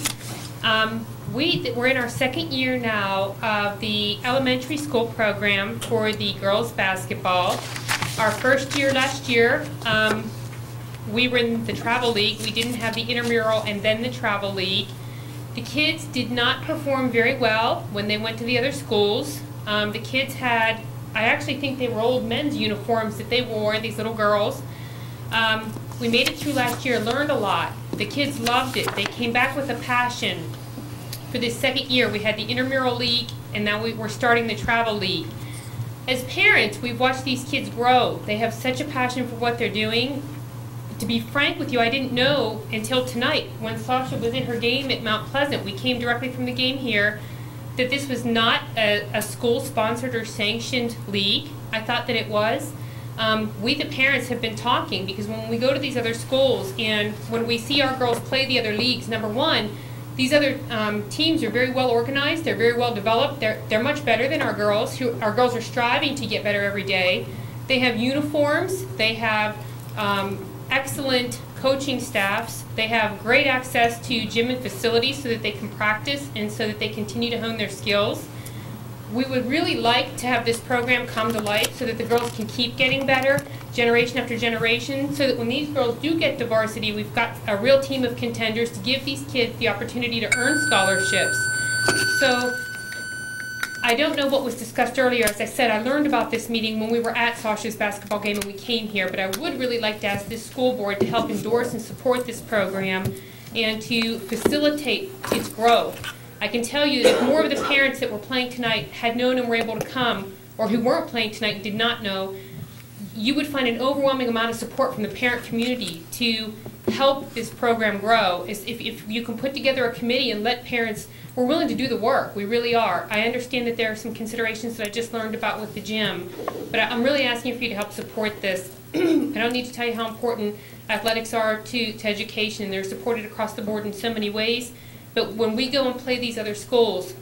We're in our second year now of the elementary school program for the girls basketball. Our first year last year, we were in the travel league. We didn't have the intramural and then the travel league. The kids did not perform very well when they went to the other schools. The kids had, I actually think they were old men's uniforms that they wore, these little girls. We made it through last year, learned a lot. The kids loved it. They came back with a passion. For this second year, we had the intramural league, and now we're starting the travel league. As parents, we've watched these kids grow. They have such a passion for what they're doing. To be frank with you, I didn't know until tonight when Sasha was in her game at Mount Pleasant. We came directly from the game here, that this was not a school-sponsored or sanctioned league. I thought that it was. We, the parents, have been talking because when we go to these other schools and when we see our girls play the other leagues, number one, these other teams are very well organized. They're very well developed. They're much better than our girls. Our girls are striving to get better every day. They have uniforms. They have excellent coaching staffs. They have great access to gym and facilities so that they can practice and so that they continue to hone their skills. We would really like to have this program come to light so that the girls can keep getting better generation after generation, so that when these girls do get to varsity, we've got a real team of contenders to give these kids the opportunity to earn scholarships. So I don't know what was discussed earlier. As I said, I learned about this meeting when we were at Sasha's basketball game and we came here, but I would really like to ask this school board to help endorse and support this program and to facilitate its growth. I can tell you that if more of the parents that were playing tonight had known and were able to come, or who weren't playing tonight and did not know, you would find an overwhelming amount of support from the parent community to help this program grow. If you can put together a committee and let parents, we're willing to do the work, we really are. I understand that there are some considerations that I just learned about with the gym, but I'm really asking for you to help support this. I don't need to tell you how important athletics are to education, and they're supported across the board in so many ways. But when we go and play these other schools,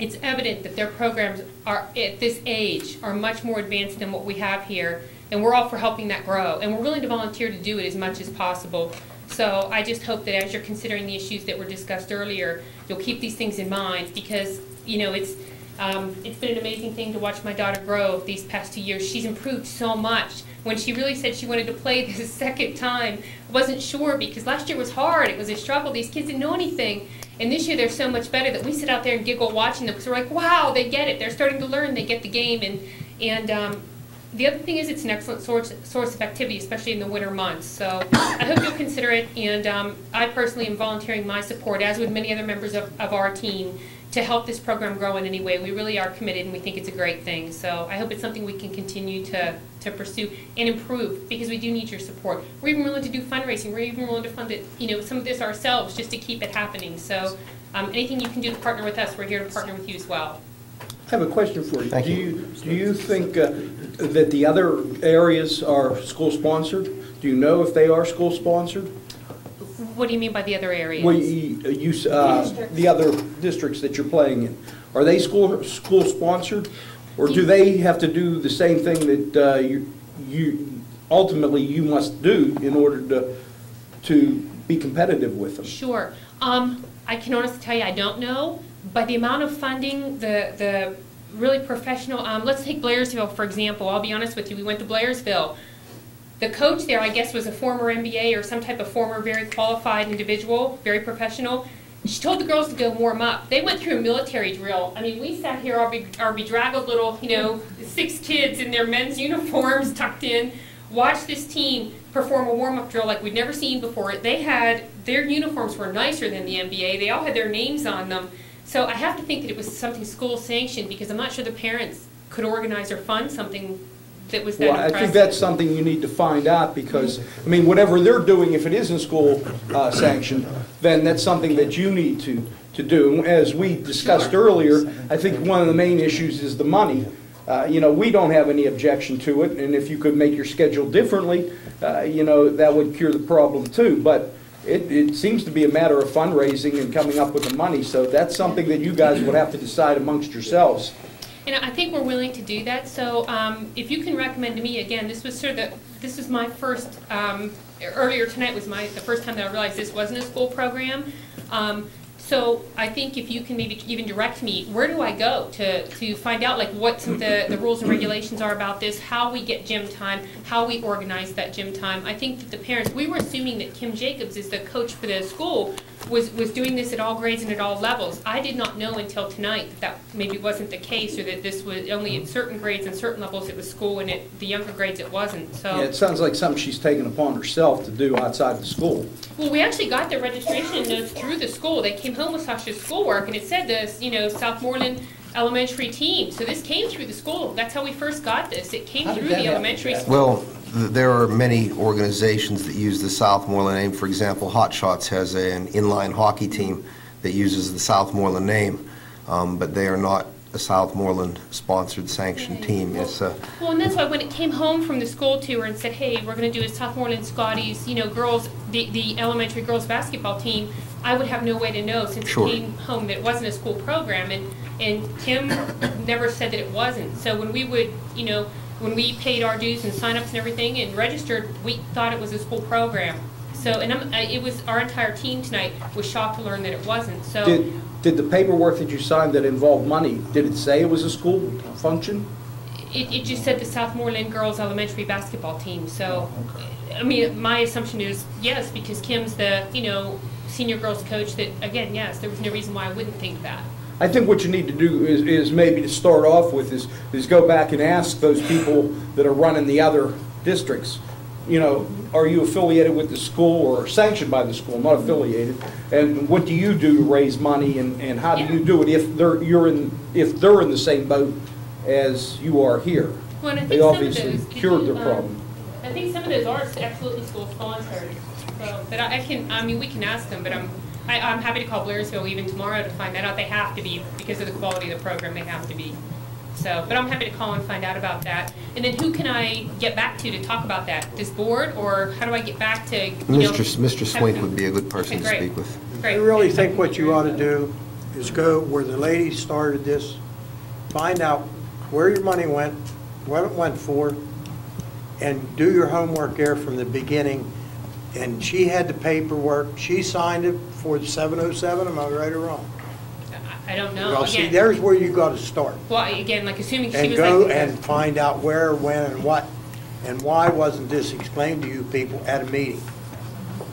it's evident that their programs are, at this age, are much more advanced than what we have here. And we're all for helping that grow. And we're willing to volunteer to do it as much as possible. So I just hope that as you're considering the issues that were discussed earlier, you'll keep these things in mind because, you know, it's been an amazing thing to watch my daughter grow these past 2 years. She's improved so much. When she really said she wanted to play this second time, I wasn't sure because last year was hard. It was a struggle. These kids didn't know anything. And this year they're so much better that we sit out there and giggle watching them because we're like, wow, they get it. They're starting to learn. They get the game. And the other thing is it's an excellent source of activity, especially in the winter months. So I hope you'll consider it. And I personally am volunteering my support, as would many other members of our team, to help this program grow in any way. We really are committed and we think it's a great thing. So I hope it's something we can continue to pursue and improve because we do need your support. We're even willing to do fundraising. We're even willing to fund it, you know, some of this ourselves just to keep it happening. So anything you can do to partner with us, we're here to partner with you as well. I have a question for you. Thank Do you think that the other areas are school-sponsored? Do you know if they are school-sponsored? What do you mean by the other areas? Well, the other districts that you're playing in, are they school-sponsored? Or do they have to do the same thing that you ultimately you must do in order to be competitive with them? Sure. I can honestly tell you I don't know, but the amount of funding, the really professional, let's take Blairsville for example. I'll be honest with you, we went to Blairsville. The coach there, I guess, was a former MBA or some type of former very qualified individual, very professional. She told the girls to go warm up. They went through a military drill. I mean, we sat here, our bedraggled little, 6 kids in their men's uniforms tucked in, watch this team perform a warm-up drill like we'd never seen before. Their uniforms were nicer than the NBA. They all had their names on them. So I have to think that it was something school sanctioned, because I'm not sure the parents could organize or fund something that was that Well, I impressive. think that's something you need to find out, because, I mean, whatever they're doing, if it isn't school sanctioned, then that's something that you need to do. And as we discussed earlier, I think one of the main issues is the money. We don't have any objection to it, and if you could make your schedule differently, that would cure the problem too. But it seems to be a matter of fundraising and coming up with the money, so that's something that you guys would have to decide amongst yourselves. And I think we're willing to do that. So if you can recommend to me, again, this was my first, earlier tonight was the first time that I realized this wasn't a school program. So I think if you can maybe even direct me, where do I go to find out like what some of the rules and regulations are about this, how we get gym time, how we organize that gym time. I think that the parents, we were assuming that Kim Jacobs is the coach for the school, was doing this at all grades and at all levels. I did not know until tonight that maybe wasn't the case, or that this was only at certain grades and certain levels it was school, and at the younger grades it wasn't. So Yeah, it sounds like something she's taken upon herself to do outside the school. well, we actually got the registration notes through the school. They came home with Sasha's schoolwork, and it said this, Southmoreland elementary team. So this came through the school. That's how we first got this. It came through the elementary school. Well, there are many organizations that use the Southmoreland name. For example, Hot Shots has an inline hockey team that uses the Southmoreland name, but they are not a Southmoreland-sponsored sanctioned team. It's Well, and that's why when it came home from the school tour and said, hey, we're going to do a Southmoreland Scotties, girls, the elementary girls basketball team, I would have no way to know, since Sure. it came home that it wasn't a school program, and Kim never said that it wasn't. So when we would, when we paid our dues and sign-ups and everything and registered, we thought it was a school program. So, and it was, our entire team tonight was shocked to learn that it wasn't. So Did the paperwork that you signed that involved money, did it say it was a school function? it just said the Southmoreland girls elementary basketball team. So, I mean, my assumption is yes, because Kim's the, senior girls coach, that, again, yes, there was no reason why I wouldn't think that. I think what you need to do is maybe to start off with is go back and ask those people that are running the other districts, are you affiliated with the school or sanctioned by the school, not affiliated? And what do you do to raise money, and how do you do it if they're in the same boat as you are here? Well, and I think They some of obviously those, cured their problem. I think some of those are absolutely school sponsored. So, but we can ask them, but I'm happy to call Blairsville even tomorrow to find that out. They have to be, because of the quality of the program, they have to be. So, but I'm happy to call and find out about that. And then who can I get back to talk about that? This board, or how do I get back to, Mr. Swink would be a good person to great. speak with. Great. I really think what you ought to do is go where the lady started this, find out where your money went, what it went for, and do your homework there from the beginning. And she had the paperwork, she signed it for the 707, am I right or wrong? I don't know. Well, see, Again, there's where you got to start. well, again, like assuming she And was go like, and find out where, when, and what, and why wasn't this explained to you people at a meeting?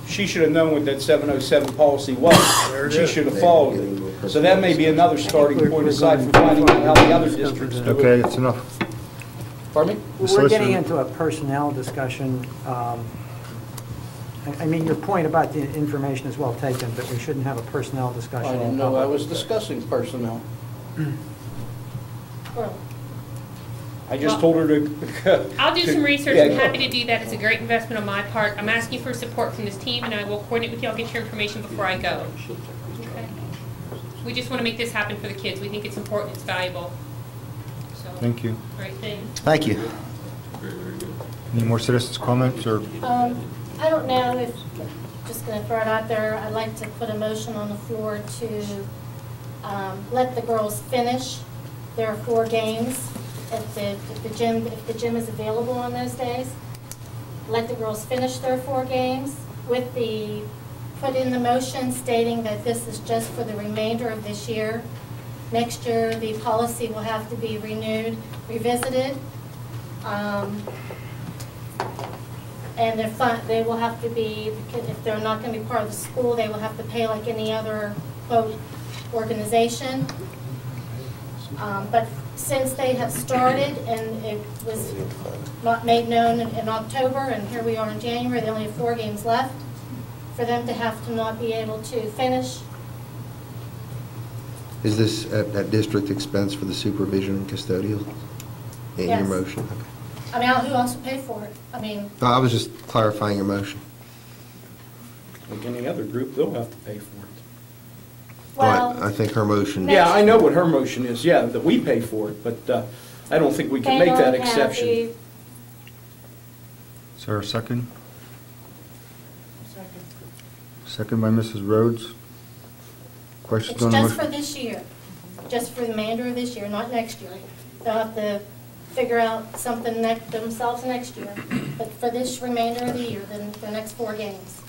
She should have known what that 707 policy was. There it She is. should have followed it. So that may be another starting point, aside from finding out how the other districts do it. Okay, that's enough. Pardon me? We're getting into a personnel discussion. I mean, your point about the information is well taken, but we shouldn't have a personnel discussion. I don't in know, I public. was discussing personnel. Well, I just told her to... I'll do some research. Yeah, I'm go. happy to do that. It's a great investment on my part. I'm asking for support from this team, and I will coordinate with you. I'll get your information before I go. Okay. We just want to make this happen for the kids. We think it's important. It's valuable. So, Thank you. all right, thanks. Thank you. Any more citizens' comments, or? I don't know if, just going to throw it out there, I'd like to put a motion on the floor to let the girls finish their 4 games if the gym is available on those days. Let the girls finish their 4 games with put in the motion stating that this is just for the remainder of this year. Next year, the policy will have to be revisited. And they will have to be, if they're not going to be part of the school, they will have to pay like any other, quote, organization. But since they have started and it was not made known in October, and here we are in January, they only have 4 games left, for them to have to not be able to finish. Is this at district expense for the supervision and custodial in your Yes. motion? Okay. I mean, who else would pay for it? I mean, No, I was just clarifying your motion. Like any other group, they'll have to pay for it. well, I think her motion. Yeah, I know what her motion is, yeah, that we pay for it, but I don't think we can they make that don't have exception. the- Is there a second? Second by Mrs. Rhodes. Questions It's on the just for motion? this year, just for the remainder of this year, not next year. They'll have to figure out something themselves next year, but for this remainder of the year, the next 4 games.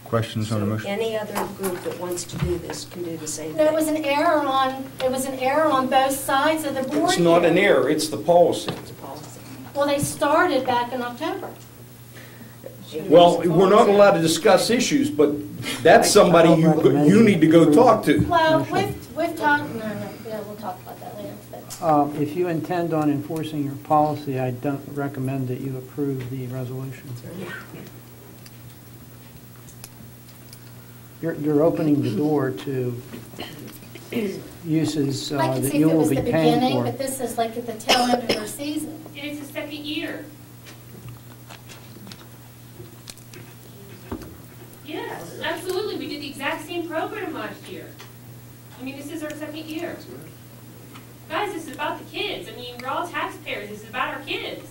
Questions on the motion? Any other group that wants to do this can do the same thing. No, it was an error on both sides of the board. It's not an here. error, it's the policy. Well, they started back in October. Well, we're not allowed to discuss issues, but that's somebody you need to go talk to. Well, we've talked, no, yeah, we'll talk about that later. But If you intend on enforcing your policy, I don't recommend that you approve the resolution. You're opening the door to uses I could that see if you it will was be the paying beginning, for. but this is like at the tail end of their season. And it's the second year. Yes, absolutely. We did the exact same program last year. I mean, this is our second year. Guys, this is about the kids. I mean, we're all taxpayers. This is about our kids.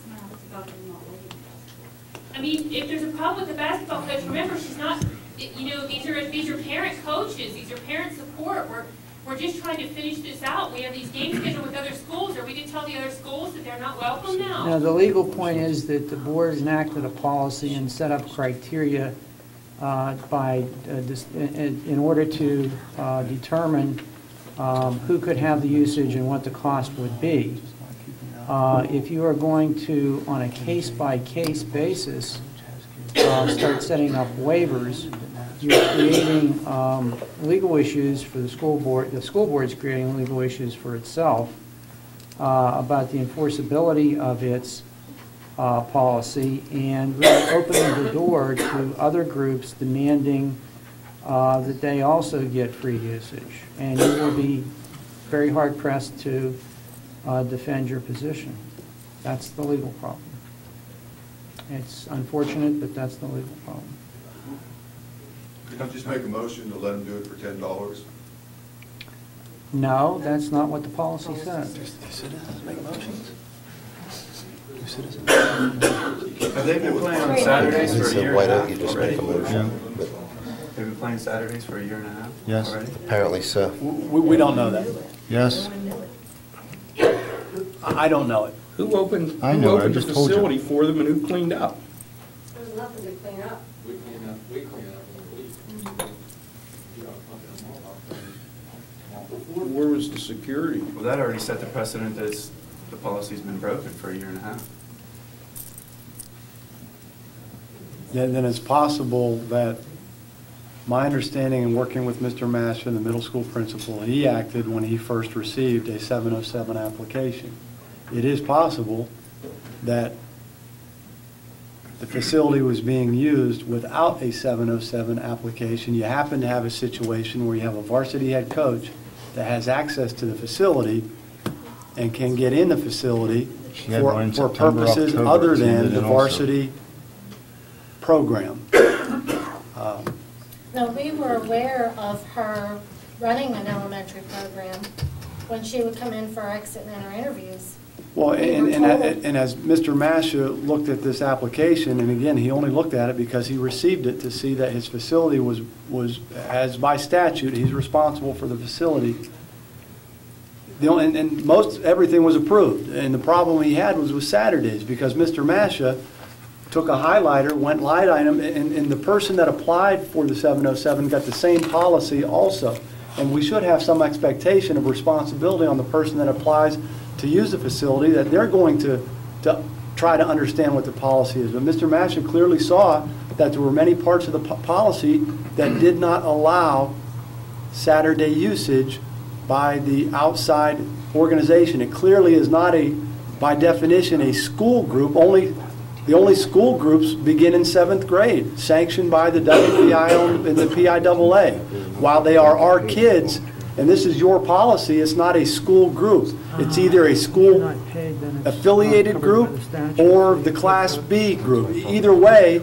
I mean, if there's a problem with the basketball coach, remember, she's not, you know, these are parent coaches. These are parent support. We're just trying to finish this out. We have these games scheduled with other schools. Are we to tell the other schools that they're not welcome now? Now, the legal point is that the board enacted a policy and set up criteria in order to determine who could have the usage and what the cost would be. If you are going to, on a case-by-case basis, start setting up waivers, you're creating legal issues for the school board. The school board is creating legal issues for itself about the enforceability of its policy and really opening the door to other groups demanding that they also get free usage. And you will be very hard pressed to defend your position. That's the legal problem. It's unfortunate, but that's the legal problem. Can I just make a motion to let them do it for $10? No, that's not what the policy says. Citizens make motions? Have they been playing on Saturdays for a year Why and a don't half you just already? make a motion? But They've been playing Saturdays for a year and a half Yes. already? apparently so. We don't know that. Yes? I don't know it. Who opened I know, I the just told you. facility for them and who cleaned up? There's nothing to clean up. We clean up in the week. Where was the security? Well, that already set the precedent that the policy's been broken for a year and a half. Then it's possible that my understanding in working with Mr. Masha, the middle school principal, he acted when he first received a 707 application. It is possible that the facility was being used without a 707 application. You happen to have a situation where you have a varsity head coach that has access to the facility and can get in the facility She had one in for September, purposes October, other she than did the it also. varsity program. No, we were aware of her running an elementary program when she would come in for our exit and enter interviews. Well, We were told- and as Mr. Masha looked at this application, and again, he only looked at it because he received it to see that his facility was, as by statute, he's responsible for the facility. And most, everything was approved. And the problem he had was with Saturdays, because Mr. Masha took a highlighter, went light item, and the person that applied for the 707 got the same policy also. And we should have some expectation of responsibility on the person that applies to use the facility, that they're going to try to understand what the policy is. But Mr. Masha clearly saw that there were many parts of the policy that did not allow Saturday usage by the outside organization. It clearly is not by definition, a school group. The only school groups begin in 7th grade, sanctioned by the WPIO and the PIAA. While they are our kids, and this is your policy, it's not a school group. It's either a school affiliated group or the Class B group. Either way,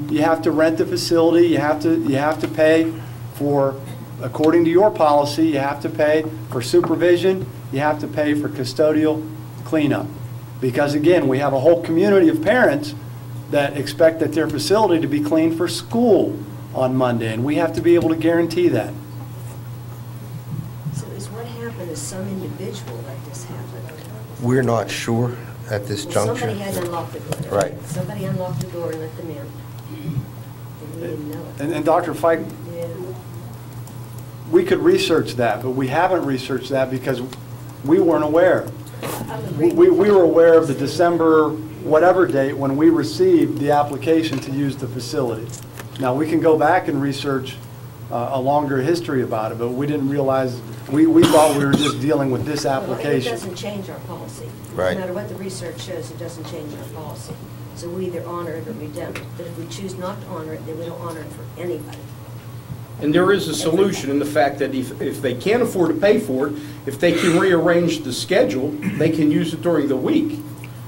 you have to rent the facility, you have to pay for, according to your policy, you have to pay for supervision, you have to pay for custodial cleanup. Because again, we have a whole community of parents that expect that their facility to be clean for school on Monday, and we have to be able to guarantee that. So is what happened, is some individual let this happen? We're not sure at this Well, juncture. somebody had unlocked the door. Right. Somebody unlocked the door and let them in. And we didn't know it. And Dr. Fike, Yeah. we could research that, but we haven't researched that because we weren't aware. We were aware of the December whatever date when we received the application to use the facility. Now, we can go back and research a longer history about it, but we didn't realize, we thought we were just dealing with this Well, it application. doesn't change our policy. Right. No matter what the research shows, it doesn't change our policy. So we either honor it or we don't. But if we choose not to honor it, then we don't honor it for anybody. And there is a solution in the fact that if they can't afford to pay for it, if they can rearrange the schedule, they can use it during the week.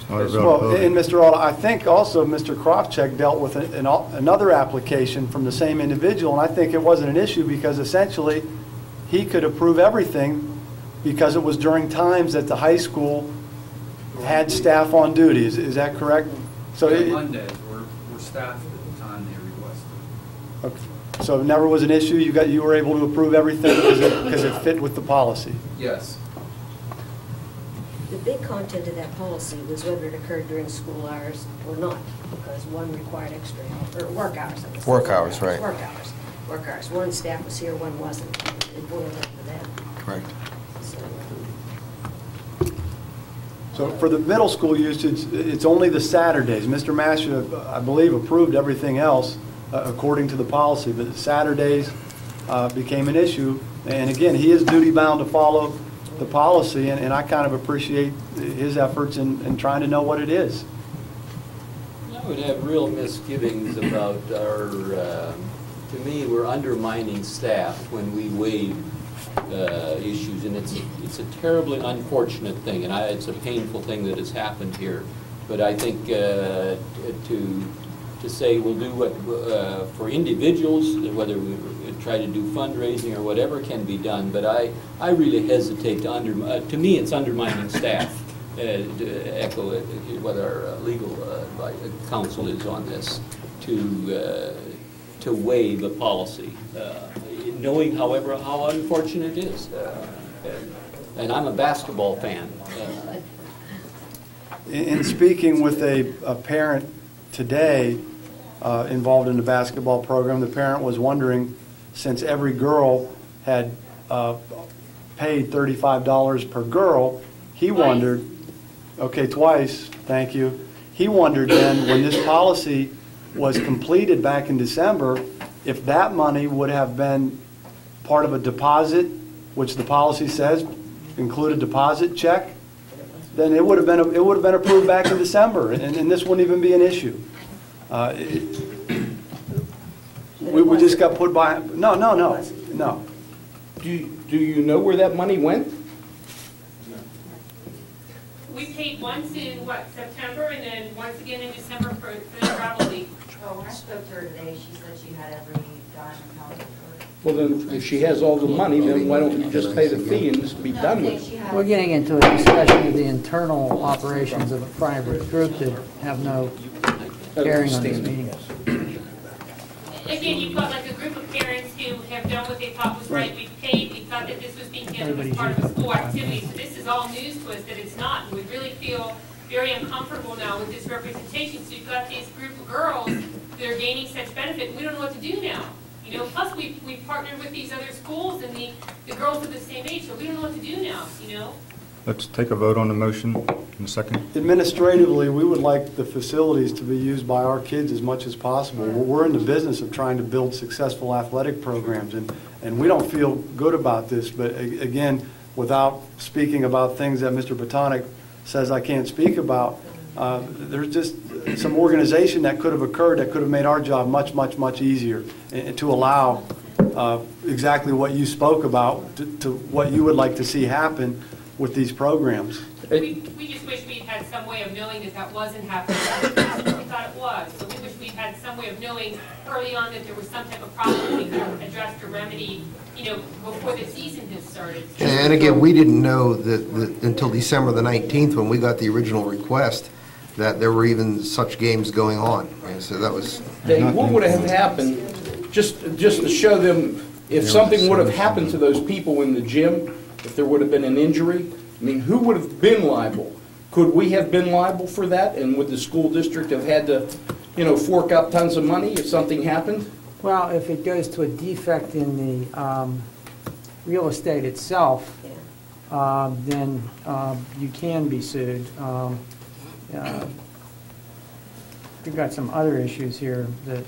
Well, and Mr. Alda, I think also Mr. Krofcheck dealt with another application from the same individual, and I think it wasn't an issue because essentially he could approve everything because it was during times that the high school had staff on duty. Is that correct? So Mondays, we're staffed at the time they requested. Okay. So it never was an issue? You were able to approve everything because it fit with the policy? Yes. The big content of that policy was whether it occurred during school hours or not, because one required extra help, or work hours. I guess. Work hours, right. Work hours. Work hours. One staff was here, one wasn't. It boiled up to that. Correct. So for the middle school usage, it's only the Saturdays. Mr. Masha, I believe, approved everything else according to the policy, but the Saturdays became an issue. And again, he is duty-bound to follow the policy, and I kind of appreciate his efforts in trying to know what it is. I would have real misgivings about our, to me, we're undermining staff when we waive issues, and it's a terribly unfortunate thing, and it's a painful thing that has happened here. But I think to say we'll do what for individuals, whether we try to do fundraising or whatever can be done, but I really hesitate to me it's undermining staff, to echo what our legal counsel is on this, to waive a policy, knowing, however, how unfortunate it is. And I'm a basketball fan. In speaking with a parent today involved in the basketball program, the parent was wondering, since every girl had paid $35 per girl, he wondered, okay, twice, thank you. He wondered then, when this policy was completed back in December, if that money would have been part of a deposit, which the policy says include a deposit check, then it would have been approved back in December, and this wouldn't even be an issue. We just got put by. No. Do you know where that money went? We paid once in, September, and then once again in December for the travel league. Well, when I spoke to her today, she said she had every dime accounted for. Well, then, if she has all the money, then why don't you just pay the fee and just be done with it? We're getting into a discussion of the internal operations of a private group that have no bearing on this meeting. Again, you've got like a group of parents who have done what they thought was right. We paid, we thought that this was being handled as part of a school activity. So this is all news to us that it's not. And we really feel very uncomfortable now with this representation. So you've got this group of girls that are gaining such benefit, and we don't know what to do now. You know, plus we partnered with these other schools, and the girls are the same age, so we don't know what to do now, you know? Let's take a vote on the motion in a second. Administratively, we would like the facilities to be used by our kids as much as possible. We're in the business of trying to build successful athletic programs, and we don't feel good about this, but again, without speaking about things that Mr. Botonic says I can't speak about. There's just some organization that could have occurred that could have made our job much, much, much easier, and to allow exactly what you spoke about to what you would like to see happen with these programs. We just wish we'd had some way of knowing that that wasn't happening. We thought it was. So we wish we'd had some way of knowing early on that there was some type of problem we could address or remedy, before the season has started. And again, we didn't know that until December the 19th, when we got the original request, that there were even such games going on. And so that was... Dave, what would have happened, just to show them, if something would have happened to those people in the gym, if there would have been an injury, I mean, who would have been liable? Could we have been liable for that? And would the school district have had to, fork out tons of money if something happened? Well, if it goes to a defect in the real estate itself, then you can be sued. We've got some other issues here that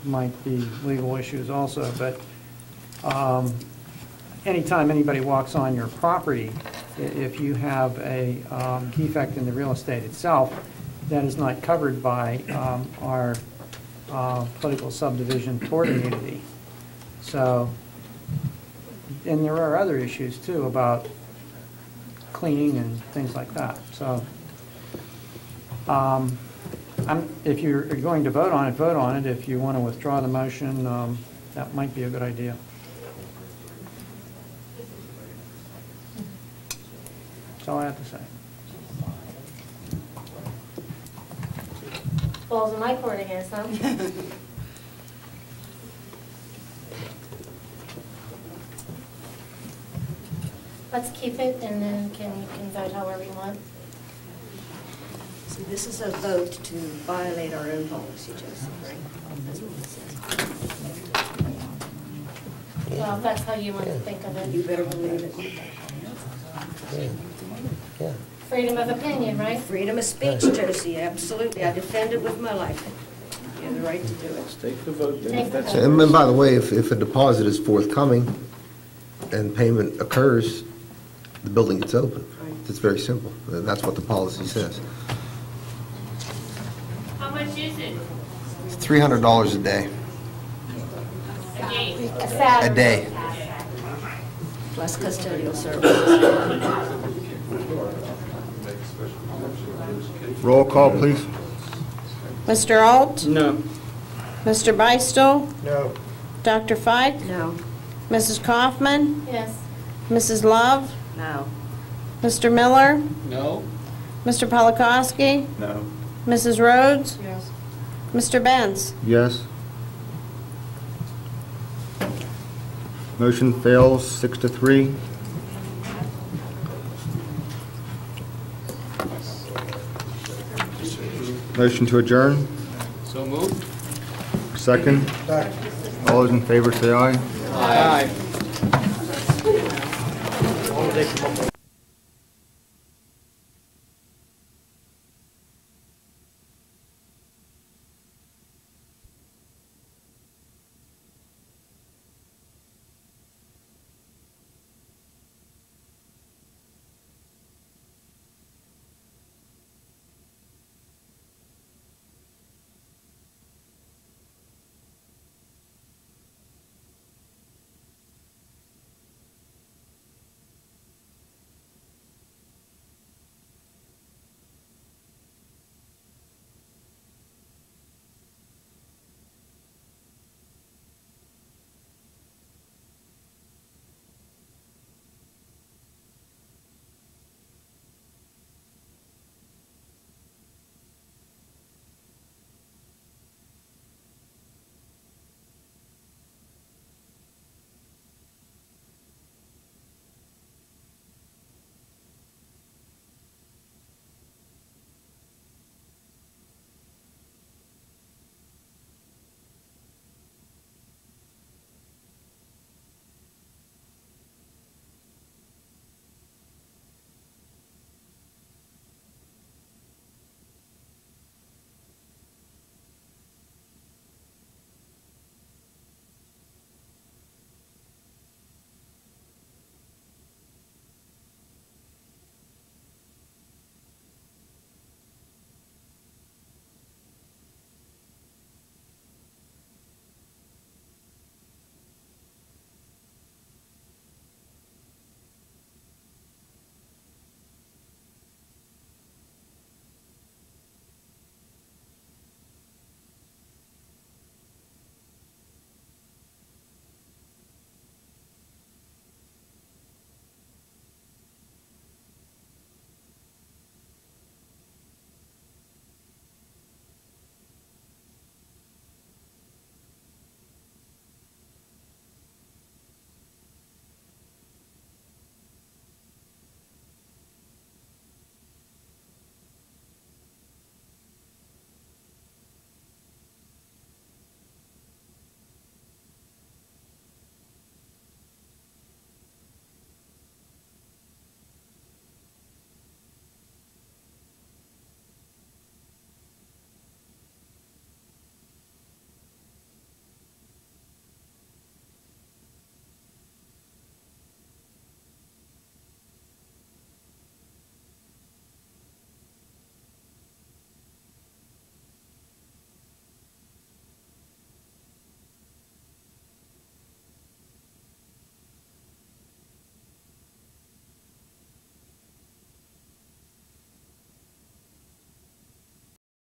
might be legal issues also, but anytime anybody walks on your property, if you have a defect in the real estate itself, that is not covered by our political subdivision tort immunity. So, and there are other issues too about cleaning and things like that. So, if you're going to vote on it, vote on it. If you want to withdraw the motion, that might be a good idea. That's all I have to say. Balls in my court, I guess, huh? Let's keep it, and then you can vote however you want. So this is a vote to violate our own policy, Joseph, right? That's what it says. Well, if that's how you want to think of it. You better believe it. Yeah. Freedom of opinion, right? Freedom of speech, Josie, absolutely. I defend it with my life. You have the right to do it. Let's take the vote then. Take the vote. And then, by the way, if a deposit is forthcoming and payment occurs, the building gets open. It's very simple. That's what the policy says. How much is it? It's $300 a day. A game? A Saturday. A day. Plus custodial services. Roll call, please. Mr. Alt? No. Mr. Beistel? No. Dr. Feig? No. Mrs. Kaufman? Yes. Mrs. Love? No. Mr. Miller? No? Mr. Polakowski? No. Mrs. Rhodes? Yes. Mr. Benz? Yes. Motion fails 6-3. Motion to adjourn. So moved? Second. All those in favor say aye. Aye.